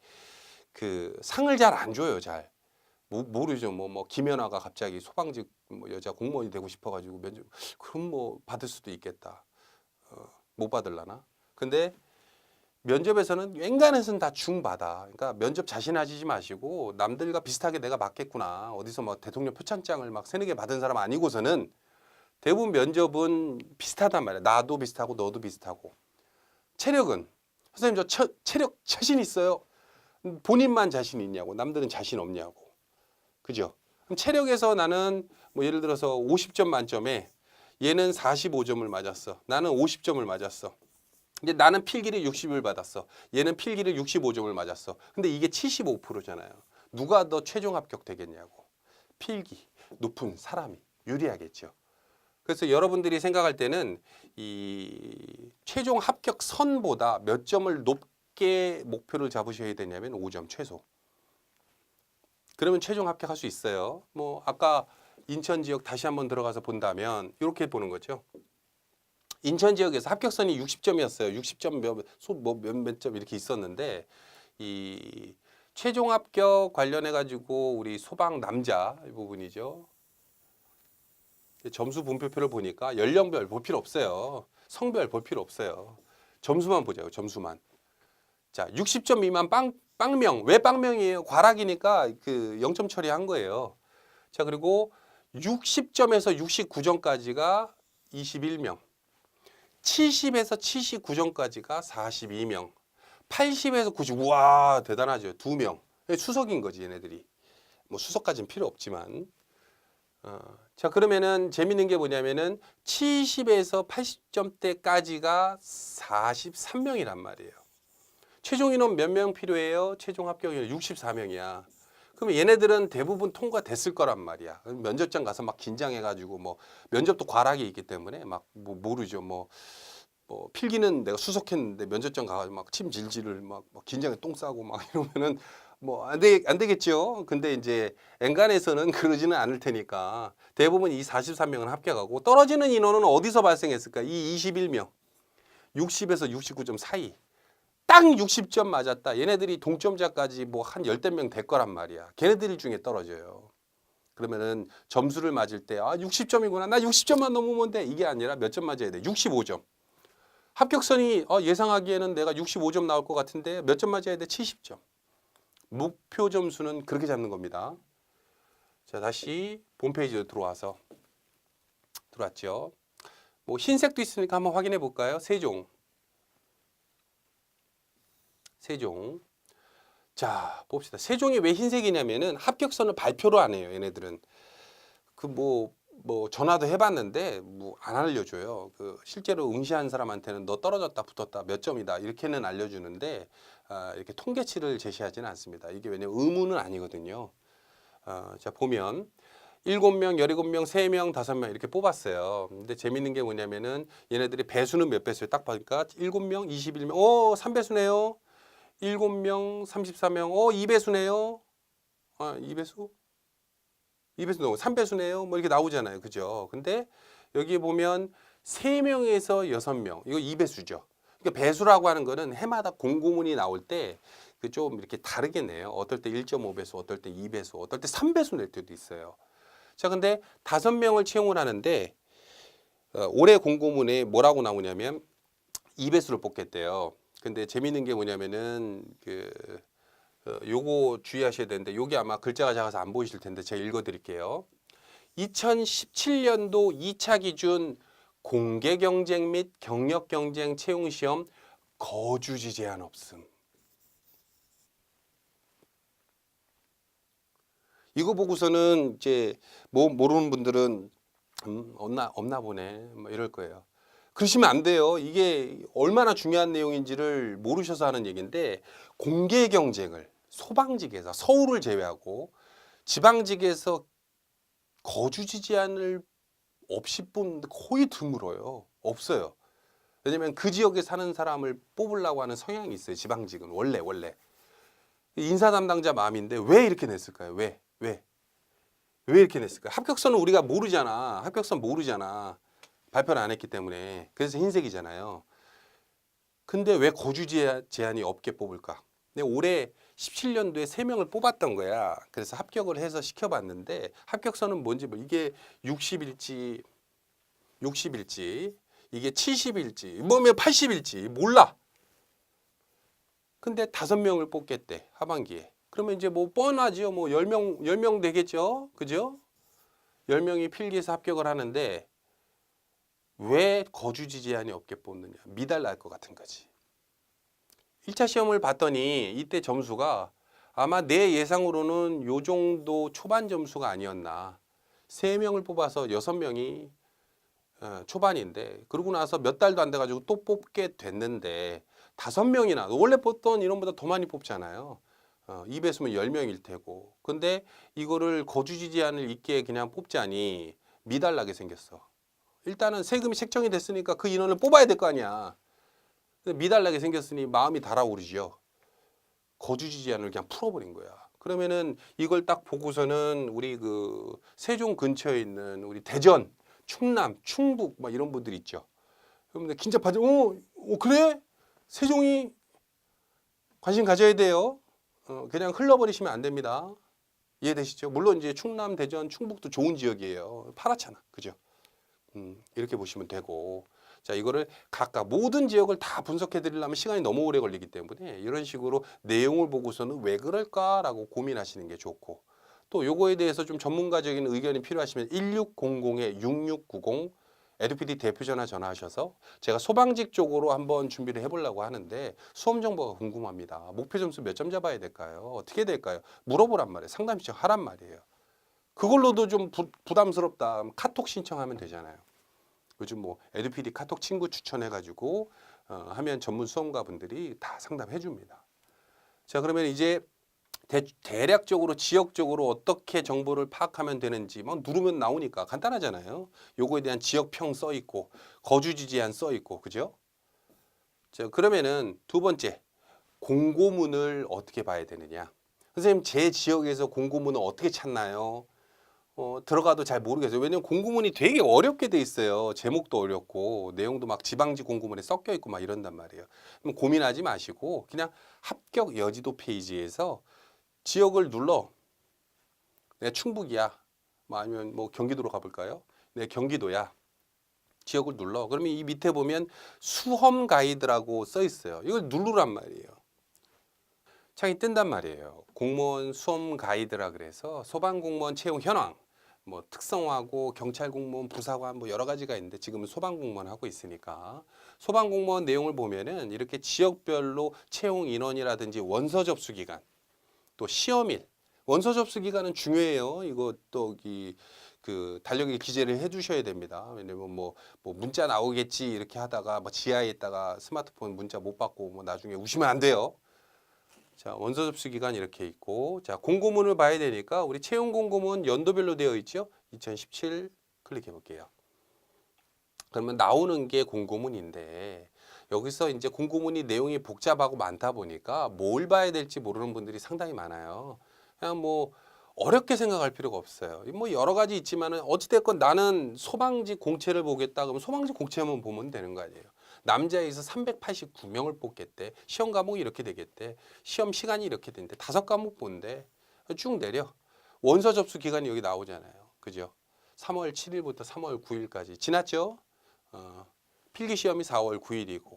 그 상을 잘 안 줘요. 잘 모르죠. 뭐 김연아가 갑자기 소방직 뭐 여자 공무원이 되고 싶어가지고 면접, 그럼 뭐 받을 수도 있겠다. 못 받을라나? 근데 면접에서는 웬간해서는 다 중받아. 그러니까 면접 자신하지 마시고 남들과 비슷하게 내가 맞겠구나. 어디서 뭐 대통령 표창장을 막 3-4개 받은 사람 아니고서는 대부분 면접은 비슷하단 말이야. 나도 비슷하고 너도 비슷하고. 체력은 선생님 저 체력 자신 있어요? 본인만 자신 있냐고. 남들은 자신 없냐고. 그죠? 그럼 체력에서 나는 뭐 예를 들어서 50점 만점에 얘는 45점을 맞았어. 나는 50점을 맞았어. 이제 나는 필기를 60을 받았어. 얘는 필기를 65점을 맞았어. 근데 이게 75%잖아요. 누가 더 최종 합격 되겠냐고. 필기 높은 사람이 유리하겠죠. 그래서 여러분들이 생각할 때는 이 최종 합격 선보다 몇 점을 높게 목표를 잡으셔야 되냐면 5점 최소. 그러면 최종 합격할 수 있어요. 뭐 아까 인천 지역 다시 한번 들어가서 본다면 이렇게 보는 거죠. 인천 지역에서 합격선이 60점이었어요. 60점 몇 점 이렇게 있었는데 이 최종 합격 관련해 가지고 우리 소방 남자 이 부분이죠. 점수 분표표를 보니까 연령별 볼 필요 없어요. 성별 볼 필요 없어요. 점수만 보자고. 점수만. 자, 60점 미만 빵명. 왜 빵명이에요? 과락이니까 그 0점 처리한 거예요. 자, 그리고 60점에서 69점까지가 21명. 70에서 79점까지가 42명. 80에서 90, 우와, 대단하죠. 2명. 수석인 거지, 얘네들이. 뭐 수석까지는 필요 없지만. 자, 그러면은 재밌는 게 뭐냐면은 70에서 80점대까지가 43명이란 말이에요. 최종 인원 몇 명 필요해요? 최종 합격 인원 64명이야. 그러면 얘네들은 대부분 통과됐을 거란 말이야. 면접장 가서 막 긴장해가지고 뭐 면접도 과락이 있기 때문에 막 뭐 모르죠. 뭐 필기는 내가 수석했는데 면접장 가가지고 막 침 질질을 막 긴장해 똥 싸고 막 이러면은 뭐 안 되겠죠. 근데 이제 엔간에서는 그러지는 않을 테니까 대부분 이 43명은 합격하고 떨어지는 인원은 어디서 발생했을까? 이 21명. 60에서 69점 사이. 딱 60점 맞았다. 얘네들이 동점자까지 뭐 한 10명 될 거란 말이야. 걔네들 중에 떨어져요. 그러면은 점수를 맞을 때 60점이구나. 나 60점만 넘으면 돼. 이게 아니라 몇 점 맞아야 돼? 65점. 합격선이 예상하기에는 내가 65점 나올 것 같은데 몇 점 맞아야 돼? 70점. 목표 점수는 그렇게 잡는 겁니다. 자, 다시 홈페이지로 들어왔죠. 뭐 흰색도 있으니까 한번 확인해 볼까요? 세종. 자, 봅시다. 세종이 왜 흰색이냐면은 합격선을 발표로 안 해요. 얘네들은 그 뭐 전화도 해봤는데 뭐 안 알려줘요. 그 실제로 응시한 사람한테는 너 떨어졌다 붙었다 몇 점이다 이렇게는 알려주는데 이렇게 통계치를 제시하지는 않습니다. 이게 왜냐면 의무는 아니거든요. 자 보면 7명, 17명, 3명, 5명 이렇게 뽑았어요. 근데 재밌는 게 뭐냐면은 얘네들이 배수는 몇 배수예요? 딱 보니까 7명, 21명, 3배수네요. 7명, 34명, 2배수네요. 2배수? 2배수 넘고 3배수네요. 뭐 이렇게 나오잖아요. 그죠? 근데 여기 보면 3명에서 6명. 이거 2배수죠. 그러니까 배수라고 하는 거는 해마다 공고문이 나올 때 그 좀 이렇게 다르게 내요. 어떨 때 1.5배수, 어떨 때 2배수, 어떨 때 3배수 낼 때도 있어요. 자, 근데 5명을 채용을 하는데 올해 공고문에 뭐라고 나오냐면 2배수를 뽑겠대요. 근데 재밌는 게 뭐냐면은 요거 주의하셔야 되는데 요게 아마 글자가 작아서 안 보이실 텐데 제가 읽어 드릴게요. 2017년도 2차 기준 공개 경쟁 및 경력 경쟁 채용 시험 거주지 제한 없음. 이거 보고서는 이제 뭐 모르는 분들은 없나 보네 뭐 이럴 거예요. 그러시면 안 돼요. 이게 얼마나 중요한 내용인지를 모르셔서 하는 얘기인데 공개 경쟁을 소방직에서 서울을 제외하고 지방직에서 거주지 제한을 없이 뽑는 거의 드물어요. 없어요. 왜냐면 그 지역에 사는 사람을 뽑으려고 하는 성향이 있어요. 지방직은 원래 인사 담당자 마음인데 왜 이렇게 냈을까요? 왜 이렇게 냈을까요? 합격선은 우리가 모르잖아. 합격선 모르잖아. 발표를 안 했기 때문에. 그래서 흰색이잖아요. 근데 왜 거주지 제한이 없게 뽑을까? 근데 올해 17년도에 3명을 뽑았던 거야. 그래서 합격을 해서 시켜봤는데 합격선은 뭔지 이게 60일지, 60일지, 이게 70일지, 뭐면 80일지 몰라. 근데 5명을 뽑겠대 하반기에. 그러면 이제 뭐 뻔하지요. 뭐 10명 되겠죠. 그죠? 10명이 필기해서 합격을 하는데 왜 거주지 제한이 없게 뽑느냐. 미달날 것 같은 거지. 1차 시험을 봤더니 이때 점수가 아마 내 예상으로는 요 정도 초반 점수가 아니었나. 3명을 뽑아서 6명이 초반인데 그러고 나서 몇 달도 안 돼가지고 또 뽑게 됐는데 5명이나 원래 뽑던 이런보다 더 많이 뽑잖아요. 2배수면 10명일 테고. 근데 이거를 거주지 제한을 있게 그냥 뽑자니 미달나게 생겼어. 일단은 세금이 책정이 됐으니까 그 인원을 뽑아야 될 거 아니야. 미달나게 생겼으니 마음이 달아오르죠. 거주지 제한을 그냥 풀어버린 거야. 그러면은 이걸 딱 보고서는 우리 그 세종 근처에 있는 우리 대전, 충남, 충북 막 이런 분들 있죠. 그러면 진짜 받아, 그래? 세종이 관심 가져야 돼요. 그냥 흘러버리시면 안 됩니다. 이해되시죠? 물론 이제 충남, 대전, 충북도 좋은 지역이에요. 파랗잖아, 그죠? 이렇게 보시면 되고. 자, 이거를 각각 모든 지역을 다 분석해 드리려면 시간이 너무 오래 걸리기 때문에 이런 식으로 내용을 보고서는 왜 그럴까라고 고민하시는 게 좋고 또 요거에 대해서 좀 전문가적인 의견이 필요하시면 1600-6690 에듀피디 대표 전화하셔서 제가 소방직 쪽으로 한번 준비를 해보려고 하는데 수험 정보가 궁금합니다. 목표 점수 몇 점 잡아야 될까요? 어떻게 될까요? 물어보란 말이에요. 상담 신청하란 말이에요. 그걸로도 좀 부담스럽다. 카톡 신청하면 되잖아요. 요즘 뭐 에듀피디 카톡 친구 추천해가지고 하면 전문 수험가분들이 다 상담해 줍니다. 자, 그러면 이제 대략적으로 지역적으로 어떻게 정보를 파악하면 되는지 막 누르면 나오니까 간단하잖아요. 요거에 대한 지역평 써 있고 거주지 제한 써 있고 그죠? 자, 그러면은 두 번째 공고문을 어떻게 봐야 되느냐? 선생님 제 지역에서 공고문을 어떻게 찾나요? 들어가도 잘 모르겠어요. 왜냐면 공고문이 되게 어렵게 돼 있어요. 제목도 어렵고 내용도 막 지방지 공고문에 섞여 있고 막 이런단 말이에요. 그럼 고민하지 마시고 그냥 합격 여지도 페이지에서 지역을 눌러. 내가 충북이야. 뭐 아니면 뭐 경기도로 가볼까요? 내 경기도야. 지역을 눌러. 그러면 이 밑에 보면 수험 가이드라고 써 있어요. 이걸 누르란 말이에요. 창이 뜬단 말이에요. 공무원 수험 가이드라 그래서 소방공무원 채용 현황, 뭐 특성화고 경찰 공무원, 부사관 뭐 여러 가지가 있는데 지금은 소방공무원 하고 있으니까 소방공무원 내용을 보면은 이렇게 지역별로 채용 인원이라든지 원서 접수 기간 또 시험일, 원서 접수 기간은 중요해요. 이거 또 그 달력에 기재를 해두셔야 됩니다. 왜냐면 뭐 문자 나오겠지 이렇게 하다가 뭐 지하에 있다가 스마트폰 문자 못 받고 뭐 나중에 우시면 안 돼요. 자, 원서 접수 기간 이렇게 있고, 자, 공고문을 봐야 되니까 우리 채용 공고문 연도별로 되어 있죠. 2017 클릭해 볼게요. 그러면 나오는 게 공고문인데 여기서 이제 공고문이 내용이 복잡하고 많다 보니까 뭘 봐야 될지 모르는 분들이 상당히 많아요. 그냥 뭐 어렵게 생각할 필요가 없어요. 뭐 여러 가지 있지만은 어찌됐건 나는 소방직 공채를 보겠다 그러면 소방직 공채만 보면 되는 거 아니에요. 남자에서 389명을 뽑겠대. 시험 과목이 이렇게 되겠대. 시험 시간이 이렇게 된대. 5과목 본대. 쭉 내려. 원서 접수 기간이 여기 나오잖아요. 그죠? 3월 7일부터 3월 9일까지 지났죠? 필기 시험이 4월 9일이고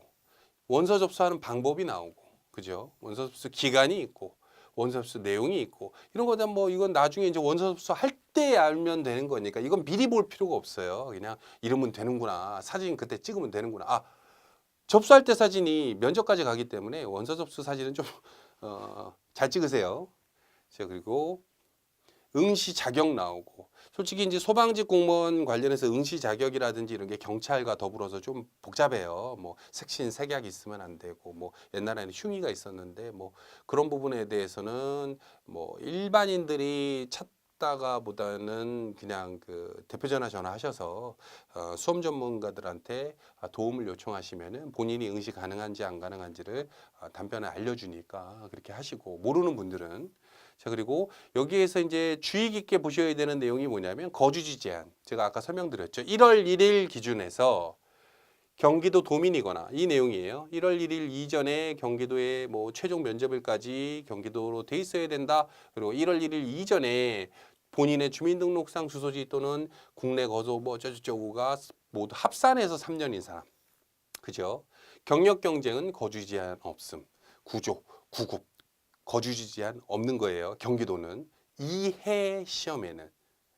원서 접수하는 방법이 나오고 그죠? 원서 접수 기간이 있고 원서 접수 내용이 있고 이런 거다 뭐 이건 나중에 이제 원서 접수 할 때 알면 되는 거니까 이건 미리 볼 필요가 없어요. 그냥 이러면 되는구나. 사진 그때 찍으면 되는구나. 아, 접수할 때 사진이 면접까지 가기 때문에 원서 접수 사진은 좀 잘 찍으세요. 자, 그리고 응시 자격 나오고 솔직히 이제 소방직 공무원 관련해서 응시 자격이라든지 이런 게 경찰과 더불어서 좀 복잡해요. 뭐 색신 색약 있으면 안 되고 뭐 옛날에는 흉의가 있었는데 뭐 그런 부분에 대해서는 뭐 일반인들이 찾다가 보다는 그냥 그 대표전화 전화하셔서 수험 전문가들한테 도움을 요청하시면은 본인이 응시 가능한지 안 가능한지를 단편에 알려주니까 그렇게 하시고 모르는 분들은 자, 그리고 여기에서 이제 주의 깊게 보셔야 되는 내용이 뭐냐면 거주지 제한. 제가 아까 설명드렸죠. 1월 1일 기준에서 경기도 도민이거나 이 내용이에요. 1월 1일 이전에 경기도에 뭐 최종 면접일까지 경기도로 돼 있어야 된다. 그리고 1월 1일 이전에 본인의 주민등록상 주소지 또는 국내 거주 뭐 어쩌고저쩌고가 모두 합산해서 3년인 사람. 그죠? 경력 경쟁은 거주지 제한 없음. 구조, 구급. 거주지 제한 없는 거예요. 경기도는 2회 시험에는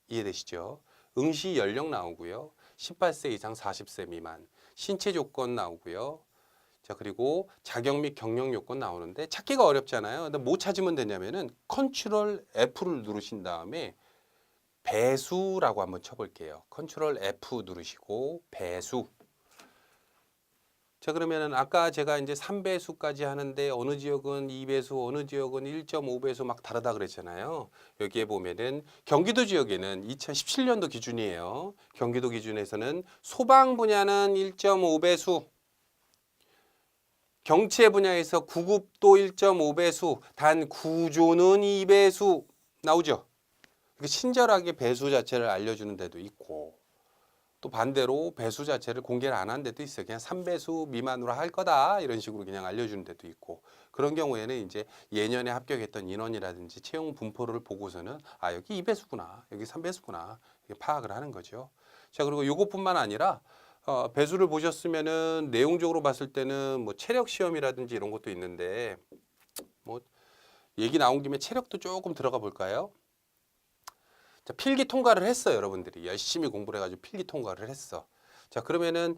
이해되시죠? 응시 연령 나오고요. 18세 이상 40세 미만 신체 조건 나오고요. 자, 그리고 자격 및 경력 요건 나오는데 찾기가 어렵잖아요. 근데 뭐 찾으면 되냐면은 컨트롤 F를 누르신 다음에 배수라고 한번 쳐볼게요. 컨트롤 F 누르시고 배수. 자, 그러면은 아까 제가 이제 3배수까지 하는데 어느 지역은 2배수, 어느 지역은 1.5배수 막 다르다 그랬잖아요. 여기에 보면은 경기도 지역에는 2017년도 기준이에요. 경기도 기준에서는 소방 분야는 1.5배수, 경체 분야에서 구급도 1.5배수, 단 구조는 2배수 나오죠. 이렇게 친절하게 배수 자체를 알려주는 데도 있고 또 반대로 배수 자체를 공개를 안 한 데도 있어요. 그냥 3배수 미만으로 할 거다 이런 식으로 그냥 알려주는 데도 있고 그런 경우에는 이제 예년에 합격했던 인원이라든지 채용 분포를 보고서는 아 여기 2배수구나 여기 3배수구나 이렇게 파악을 하는 거죠. 자, 그리고 요것뿐만 아니라 배수를 보셨으면은 내용적으로 봤을 때는 뭐 체력 시험이라든지 이런 것도 있는데 뭐 얘기 나온 김에 체력도 조금 들어가 볼까요? 자, 필기 통과를 했어요. 여러분들이 열심히 공부를 해가지고 필기 통과를 했어. 자, 그러면은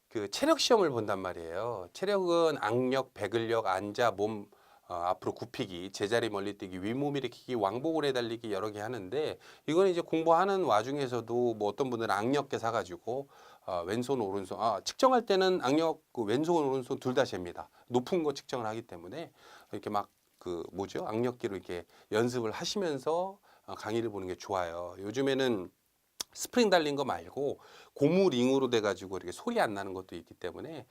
그 체력 시험을 본단 말이에요. 체력은 악력, 배근력, 앉아, 몸 앞으로 굽히기, 제자리 멀리뛰기, 윗몸 일으키기, 왕복을 해달리기 여러 개 하는데 이거는 이제 공부하는 와중에서도 뭐 어떤 분들은 악력계 사가지고 왼손 오른손 측정할 때는 악력 그 왼손 오른손 둘 다 잽니다. 높은 거 측정을 하기 때문에 이렇게 막 그 뭐죠 악력계로 이렇게 연습을 하시면서 강의를 보는 게 좋아요. 요즘에는 스프링 달린 거 말고 고무 링으로 돼가지고 이렇게 소리 안 나는 것도 있기 때문에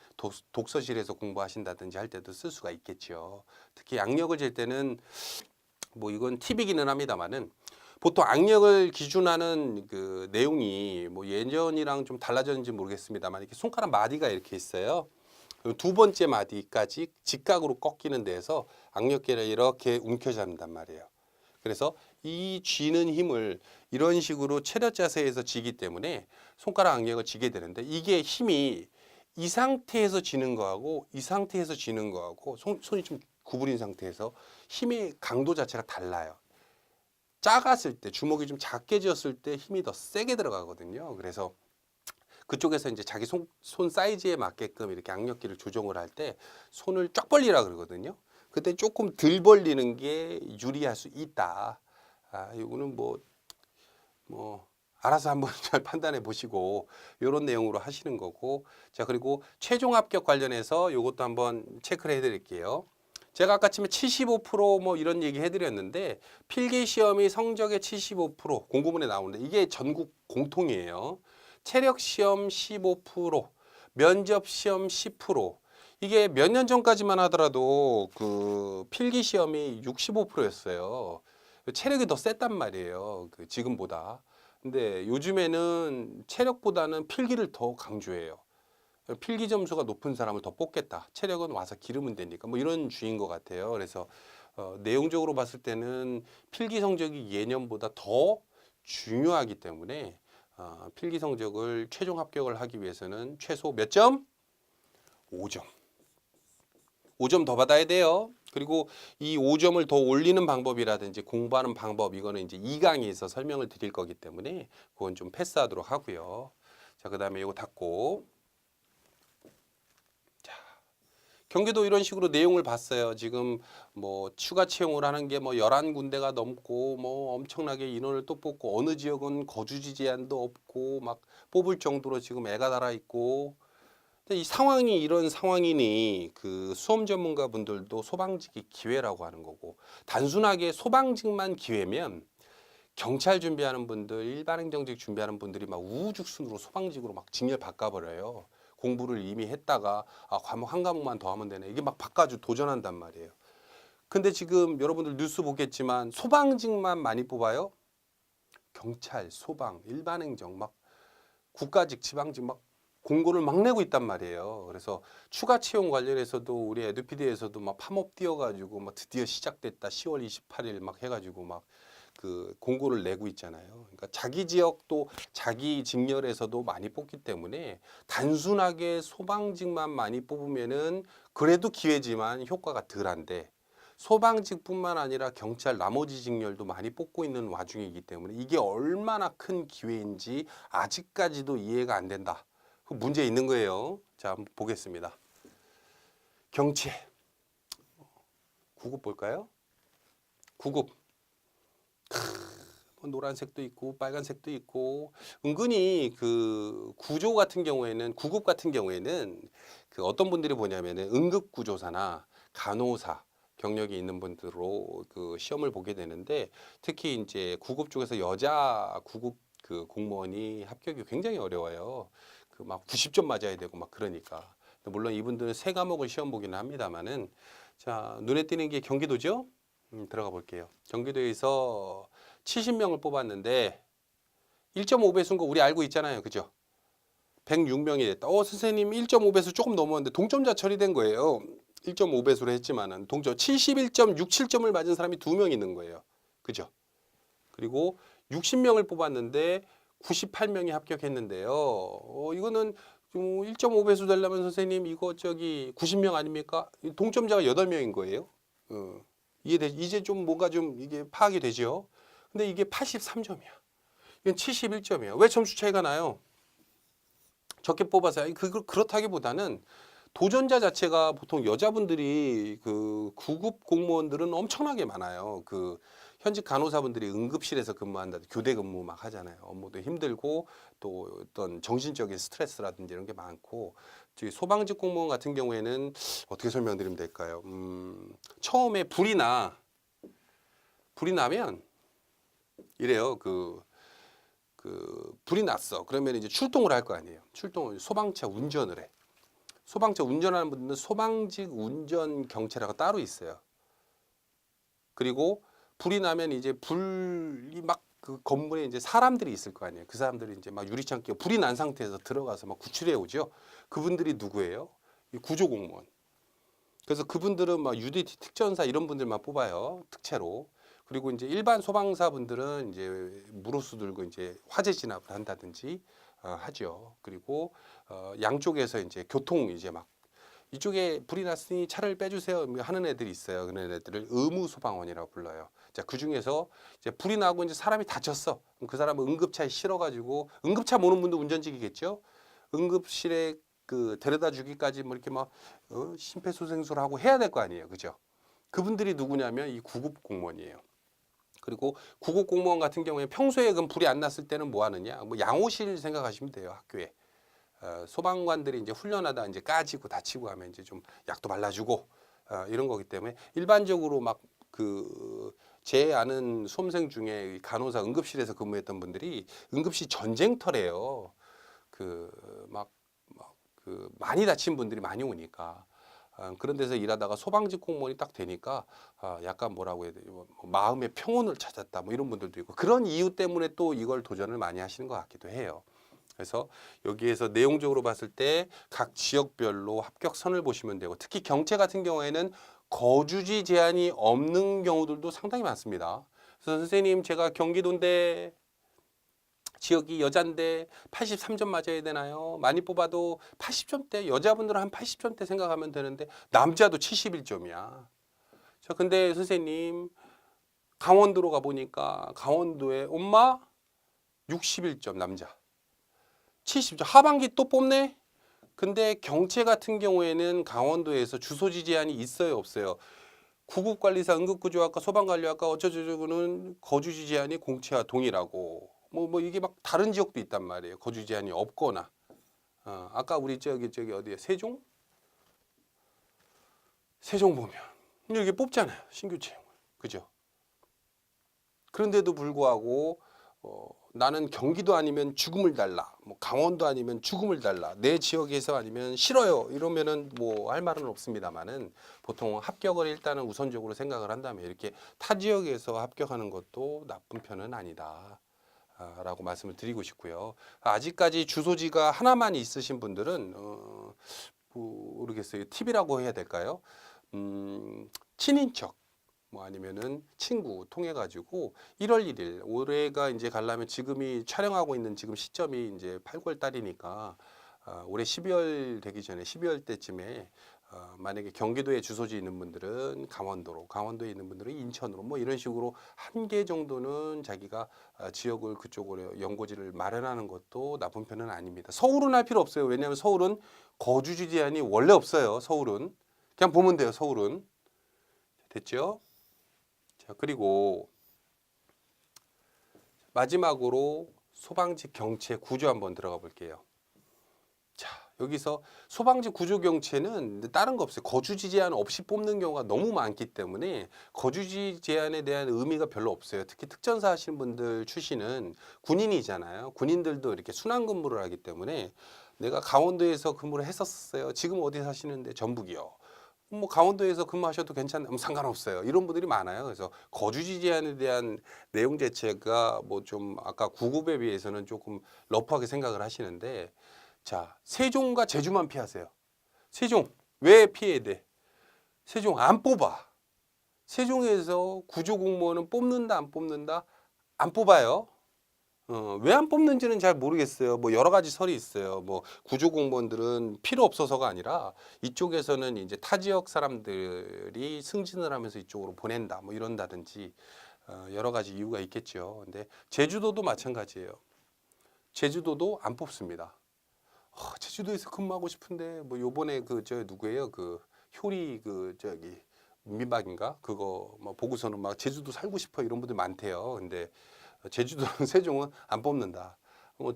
독서실에서 공부하신다든지 할 때도 쓸 수가 있겠죠. 특히 악력을 잴 때는 뭐 이건 팁이기는 합니다만은 보통 악력을 기준하는 그 내용이 뭐 예전이랑 좀 달라졌는지 모르겠습니다만 이렇게 손가락 마디가 이렇게 있어요. 두 번째 마디까지 직각으로 꺾이는 데에서 악력계를 이렇게 움켜잡는단 말이에요. 그래서 이 쥐는 힘을 이런 식으로 체력 자세에서 쥐기 때문에 손가락 악력을 쥐게 되는데 이게 힘이 이 상태에서 쥐는 거하고 이 상태에서 쥐는 거하고 손이 좀 구부린 상태에서 힘의 강도 자체가 달라요. 작았을 때 주먹이 좀 작게 쥐었을 때 힘이 더 세게 들어가거든요. 그래서 그쪽에서 이제 자기 손 사이즈에 맞게끔 이렇게 악력기를 조정을 할 때 손을 쫙 벌리라 그러거든요. 그때 조금 덜 벌리는 게 유리할 수 있다. 이거는 뭐 알아서 한번 잘 판단해 보시고 이런 내용으로 하시는 거고. 자, 그리고 최종 합격 관련해서 이것도 한번 체크를 해드릴게요. 제가 아까 치면 75%뭐 이런 얘기 해드렸는데 필기 시험이 성적의 75% 공고문에 나오는데 이게 전국 공통이에요. 체력 시험 15%, 면접 시험 10%. 이게 몇 년 전까지만 하더라도 그 필기 시험이 65%였어요. 체력이 더 셌단 말이에요. 그 지금보다. 근데 요즘에는 체력보다는 필기를 더 강조해요. 필기 점수가 높은 사람을 더 뽑겠다. 체력은 와서 기르면 되니까 뭐 이런 주의인 것 같아요. 그래서 내용적으로 봤을 때는 필기 성적이 예년보다 더 중요하기 때문에 필기 성적을 최종 합격을 하기 위해서는 최소 몇 점? 5점. 5점 더 받아야 돼요. 그리고 이 5점을 더 올리는 방법이라든지 공부하는 방법 이거는 이제 2강에서 설명을 드릴 거기 때문에 그건 좀 패스하도록 하고요. 자, 그다음에 이거 닫고. 자, 경기도 이런 식으로 내용을 봤어요. 지금 뭐 추가 채용을 하는 게 뭐 11군데가 넘고 뭐 엄청나게 인원을 또 뽑고 어느 지역은 거주지 제한도 없고 막 뽑을 정도로 지금 애가 달아 있고. 근데 이 상황이 이런 상황이니 그 수험 전문가 분들도 소방직이 기회라고 하는 거고, 단순하게 소방직만 기회면 경찰 준비하는 분들, 일반행정직 준비하는 분들이 막 우후죽순으로 소방직으로 막 직렬 바꿔버려요. 공부를 이미 했다가 과목 한 과목만 더 하면 되네. 이게 막 바꿔주 도전한단 말이에요. 근데 지금 여러분들 뉴스 보겠지만 소방직만 많이 뽑아요. 경찰, 소방, 일반행정 막 국가직, 지방직 막 공고를 막 내고 있단 말이에요. 그래서 추가 채용 관련해서도 우리 에듀피디에서도 막 팜업 띄워가지고 막 드디어 시작됐다. 10월 28일 막 해가지고 막 그 공고를 내고 있잖아요. 그러니까 자기 지역도 자기 직렬에서도 많이 뽑기 때문에 단순하게 소방직만 많이 뽑으면은 그래도 기회지만 효과가 덜한데, 소방직뿐만 아니라 경찰 나머지 직렬도 많이 뽑고 있는 와중이기 때문에 이게 얼마나 큰 기회인지 아직까지도 이해가 안 된다. 그 문제 있는 거예요. 자, 한번 보겠습니다. 경체. 구급 볼까요? 구급. 노란색도 있고 빨간색도 있고, 은근히 그 구조 같은 경우에는, 구급 같은 경우에는 그 어떤 분들이 보냐면은 응급구조사나 간호사 경력이 있는 분들로 그 시험을 보게 되는데, 특히 이제 구급 쪽에서 여자 구급 그 공무원이 합격이 굉장히 어려워요. 그 막 90점 맞아야 되고 막 그러니까. 물론 이분들은 세 과목을 시험 보기는 합니다만은. 자, 눈에 띄는 게 경기도죠? 들어가 볼게요. 경기도에서 70명을 뽑았는데 1.5배수인 거 우리 알고 있잖아요. 그죠? 106명이 됐다. 선생님 1.5배수 조금 넘었는데 동점자 처리된 거예요. 1.5배수로 했지만은 동점 71.67점을 맞은 사람이 2명 있는 거예요. 그죠? 그리고 60명을 뽑았는데 98명이 합격했는데요. 이거는 1.5배수 되려면 선생님 이거 저기 90명 아닙니까? 동점자가 8명인 거예요. 이제 좀 뭔가 좀 이게 파악이 되죠. 근데 이게 83점이야. 이건 71점이야. 왜 점수 차이가 나요? 적게 뽑아서. 그렇다기보다는 도전자 자체가 보통 여자분들이 그 구급 공무원들은 엄청나게 많아요. 그 현직 간호사분들이 응급실에서 근무한다, 교대 근무 막 하잖아요. 업무도 힘들고 또 어떤 정신적인 스트레스라든지 이런 게 많고, 소방직 공무원 같은 경우에는 어떻게 설명드리면 될까요? 처음에 불이 나면 이래요. 불이 났어. 그러면 이제 출동을 할 거 아니에요. 출동을 소방차 운전을 해. 소방차 운전하는 분들은 소방직 운전 경찰하고 따로 있어요. 그리고 불이 나면 이제 불이 막 그 건물에 이제 사람들이 있을 거 아니에요. 그 사람들이 이제 막 유리창 끼고 불이 난 상태에서 들어가서 막 구출해 오죠. 그분들이 누구예요? 이 구조공무원. 그래서 그분들은 막 UDT 특전사 이런 분들만 뽑아요. 특채로. 그리고 이제 일반 소방사분들은 이제 무로수 들고 이제 화재 진압을 한다든지 하죠. 그리고 양쪽에서 이제 교통 이제 막 이쪽에 불이 났으니 차를 빼주세요 하는 애들이 있어요. 그런 애들을 의무소방원이라고 불러요. 자, 그 중에서 이제 불이 나고 이제 사람이 다쳤어. 그 사람은 응급차에 실어가지고, 응급차 모는 분도 운전직이겠죠. 응급실에 그 데려다 주기까지 뭐 이렇게 막 심폐소생술하고 해야 될 거 아니에요. 그죠? 그분들이 누구냐면 이 구급 공무원이에요. 그리고 구급 공무원 같은 경우에 평소에 그럼 불이 안 났을 때는 뭐 하느냐? 뭐 양호실 생각하시면 돼요. 학교에. 소방관들이 이제 훈련하다 이제 까지고 다치고 하면 이제 좀 약도 발라주고 이런 거기 때문에 일반적으로 막 제 아는 수험생 중에 간호사 응급실에서 근무했던 분들이 응급실 전쟁터래요. 많이 다친 분들이 많이 오니까. 그런 데서 일하다가 소방직 공무원이 딱 되니까 약간 뭐라고 해야 되죠? 뭐 마음의 평온을 찾았다 뭐 이런 분들도 있고 그런 이유 때문에 또 이걸 도전을 많이 하시는 것 같기도 해요. 그래서 여기에서 내용적으로 봤을 때 각 지역별로 합격선을 보시면 되고 특히 경체 같은 경우에는 거주지 제한이 없는 경우들도 상당히 많습니다. 그래서 선생님 제가 경기도인데 지역이 여잔데 83점 맞아야 되나요? 많이 뽑아도 80점대 여자분들은 한 80점대 생각하면 되는데 남자도 71점이야. 자, 근데 선생님 강원도로 가보니까 강원도에 엄마 61점 남자 70점 하반기 또 뽑네? 근데 경체 같은 경우에는 강원도에서 주소지 제한이 있어요 없어요? 구급관리사 응급구조학과 소방관리학과 어쩌저쩌고는 거주지 제한이 공채와 동일하고 뭐 이게 막 다른 지역도 있단 말이에요. 거주 제한이 없거나. 아까 우리 저기 어디에 세종 보면 이렇게 뽑잖아요. 신규 채용을. 그죠? 그런데도 불구하고 나는 경기도 아니면 죽음을 달라. 뭐 강원도 아니면 죽음을 달라. 내 지역에서 아니면 싫어요. 이러면은 뭐 할 말은 없습니다만은 보통 합격을 일단은 우선적으로 생각을 한다면 이렇게 타 지역에서 합격하는 것도 나쁜 편은 아니다. 라고 말씀을 드리고 싶고요. 아직까지 주소지가 하나만 있으신 분들은 모르겠어요. 팁이라고 해야 될까요? 친인척 뭐 아니면은 친구 통해 가지고 1월 1일 올해가 이제 가려면 지금이 촬영하고 있는 지금 시점이 이제 8월 달이니까 올해 12월 되기 전에 12월 때쯤에 만약에 경기도에 주소지 있는 분들은 강원도로, 강원도에 있는 분들은 인천으로 뭐 이런 식으로 한 개 정도는 자기가 지역을 그쪽으로 연고지를 마련하는 것도 나쁜 편은 아닙니다. 서울은 할 필요 없어요. 왜냐하면 서울은 거주지 제한이 원래 없어요. 서울은 그냥 보면 돼요. 서울은 됐죠? 자, 그리고 마지막으로 소방직 경체 구조 한번 들어가 볼게요. 자, 여기서 소방직 구조 경체는 다른 거 없어요. 거주지 제한 없이 뽑는 경우가 너무 많기 때문에 거주지 제한에 대한 의미가 별로 없어요. 특히 특전사 하시는 분들 출신은 군인이잖아요. 군인들도 이렇게 순환 근무를 하기 때문에 내가 강원도에서 근무를 했었어요. 지금 어디 사시는데 전북이요. 뭐 강원도에서 근무하셔도 괜찮아요. 상관없어요. 이런 분들이 많아요. 그래서 거주지 제한에 대한 내용 자체가 뭐 좀 아까 구급에 비해서는 조금 러프하게 생각을 하시는데 자, 세종과 제주만 피하세요. 세종 왜 피해야 돼? 세종 안 뽑아. 세종에서 구조공무원은 뽑는다 안 뽑는다? 안 뽑아요. 왜 안 뽑는지는 잘 모르겠어요. 뭐 여러 가지 설이 있어요. 뭐 구조공무원들은 필요 없어서가 아니라 이쪽에서는 이제 타 지역 사람들이 승진을 하면서 이쪽으로 보낸다. 뭐 이런다든지 여러 가지 이유가 있겠죠. 근데 제주도도 마찬가지예요. 제주도도 안 뽑습니다. 제주도에서 근무하고 싶은데 뭐 요번에 저 누구예요? 효리 저기 민박인가? 그거 뭐 보고서는 막 제주도 살고 싶어 이런 분들 많대요. 근데 제주도랑 세종은 안 뽑는다.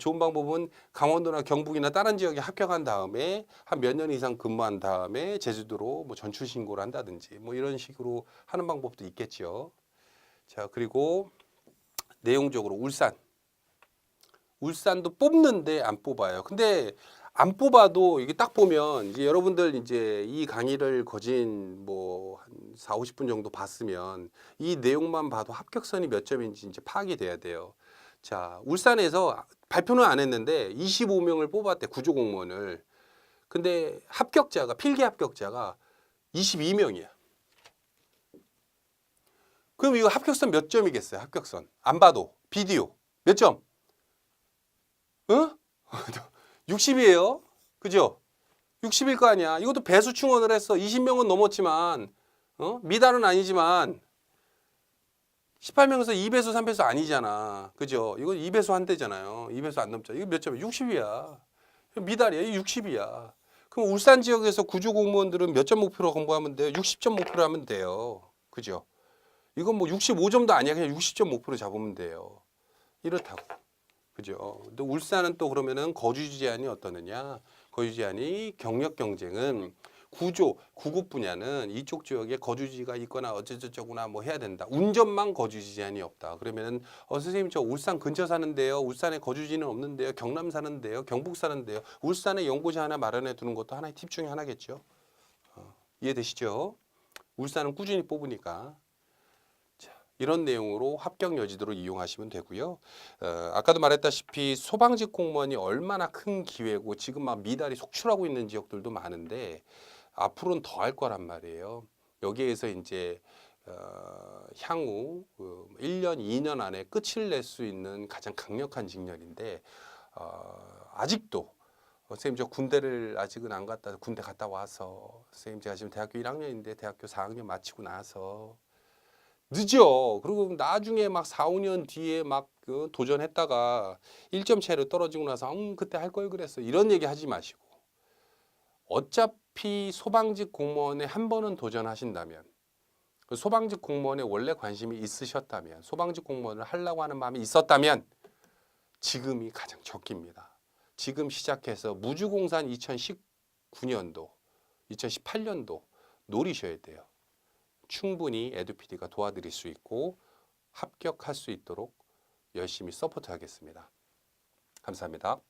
좋은 방법은 강원도나 경북이나 다른 지역에 합격한 다음에 한 몇 년 이상 근무한 다음에 제주도로 뭐 전출 신고를 한다든지 뭐 이런 식으로 하는 방법도 있겠죠. 자, 그리고 내용적으로 울산도 뽑는데 안 뽑아요. 근데 안 뽑아도 이게 딱 보면 이제 여러분들 이제 이 강의를 거진 뭐 한 4, 50분 정도 봤으면 이 내용만 봐도 합격선이 몇 점인지 이제 파악이 돼야 돼요. 자, 울산에서 발표는 안 했는데 25명을 뽑았대, 구조공무원을. 근데 필기 합격자가 22명이야. 그럼 이거 합격선 몇 점이겠어요? 합격선. 안 봐도. 비디오. 몇 점? 어? 60이에요. 그죠? 60일 거 아니야. 이것도 배수 충원을 했어. 20명은 넘었지만, 미달은 아니지만, 18명에서 2배수, 3배수 아니잖아. 그죠? 이거 2배수 한 대잖아요. 2배수 안 넘죠. 이거 몇 점이야? 60이야. 미달이야. 이 60이야. 그럼 울산 지역에서 구조 공무원들은 몇 점 목표로 공부하면 돼요? 60점 목표로 하면 돼요. 그죠? 이건 뭐 65점도 아니야. 그냥 60점 목표로 잡으면 돼요. 이렇다고. 그죠? 근데 울산은 또 그러면은 거주지 제한이 어떠느냐? 거주지 제한이 경력 경쟁은 구조, 구급 분야는 이쪽 지역에 거주지가 있거나 어쩌저쩌구나 뭐 해야 된다. 운전만 거주지 제한이 없다. 그러면은 선생님 저 울산 근처 사는데요. 울산에 거주지는 없는데요. 경남 사는데요. 경북 사는데요. 울산에 연구소 하나 마련해 두는 것도 하나의 팁 중에 하나겠죠. 이해되시죠? 울산은 꾸준히 뽑으니까. 이런 내용으로 합격 여지도를 이용하시면 되고요. 아까도 말했다시피 소방직 공무원이 얼마나 큰 기회고 지금 막 미달이 속출하고 있는 지역들도 많은데 앞으로는 더 할 거란 말이에요. 여기에서 이제 향후 1년, 2년 안에 끝을 낼 수 있는 가장 강력한 직렬인데 아직도 선생님 저 군대를 아직은 안 갔다 군대 갔다 와서 선생님 제가 지금 대학교 1학년인데 대학교 4학년 마치고 나서 늦어. 그리고 나중에 막 4, 5년 뒤에 막 도전했다가 1점 차이로 떨어지고 나서 그때 할 걸 그랬어. 이런 얘기 하지 마시고. 어차피 소방직 공무원에 한 번은 도전하신다면 소방직 공무원에 원래 관심이 있으셨다면 소방직 공무원을 하려고 하는 마음이 있었다면 지금이 가장 적기입니다. 지금 시작해서 무주공산 2019년도, 2018년도 노리셔야 돼요. 충분히 에듀피디가 도와드릴 수 있고 합격할 수 있도록 열심히 서포트하겠습니다. 감사합니다.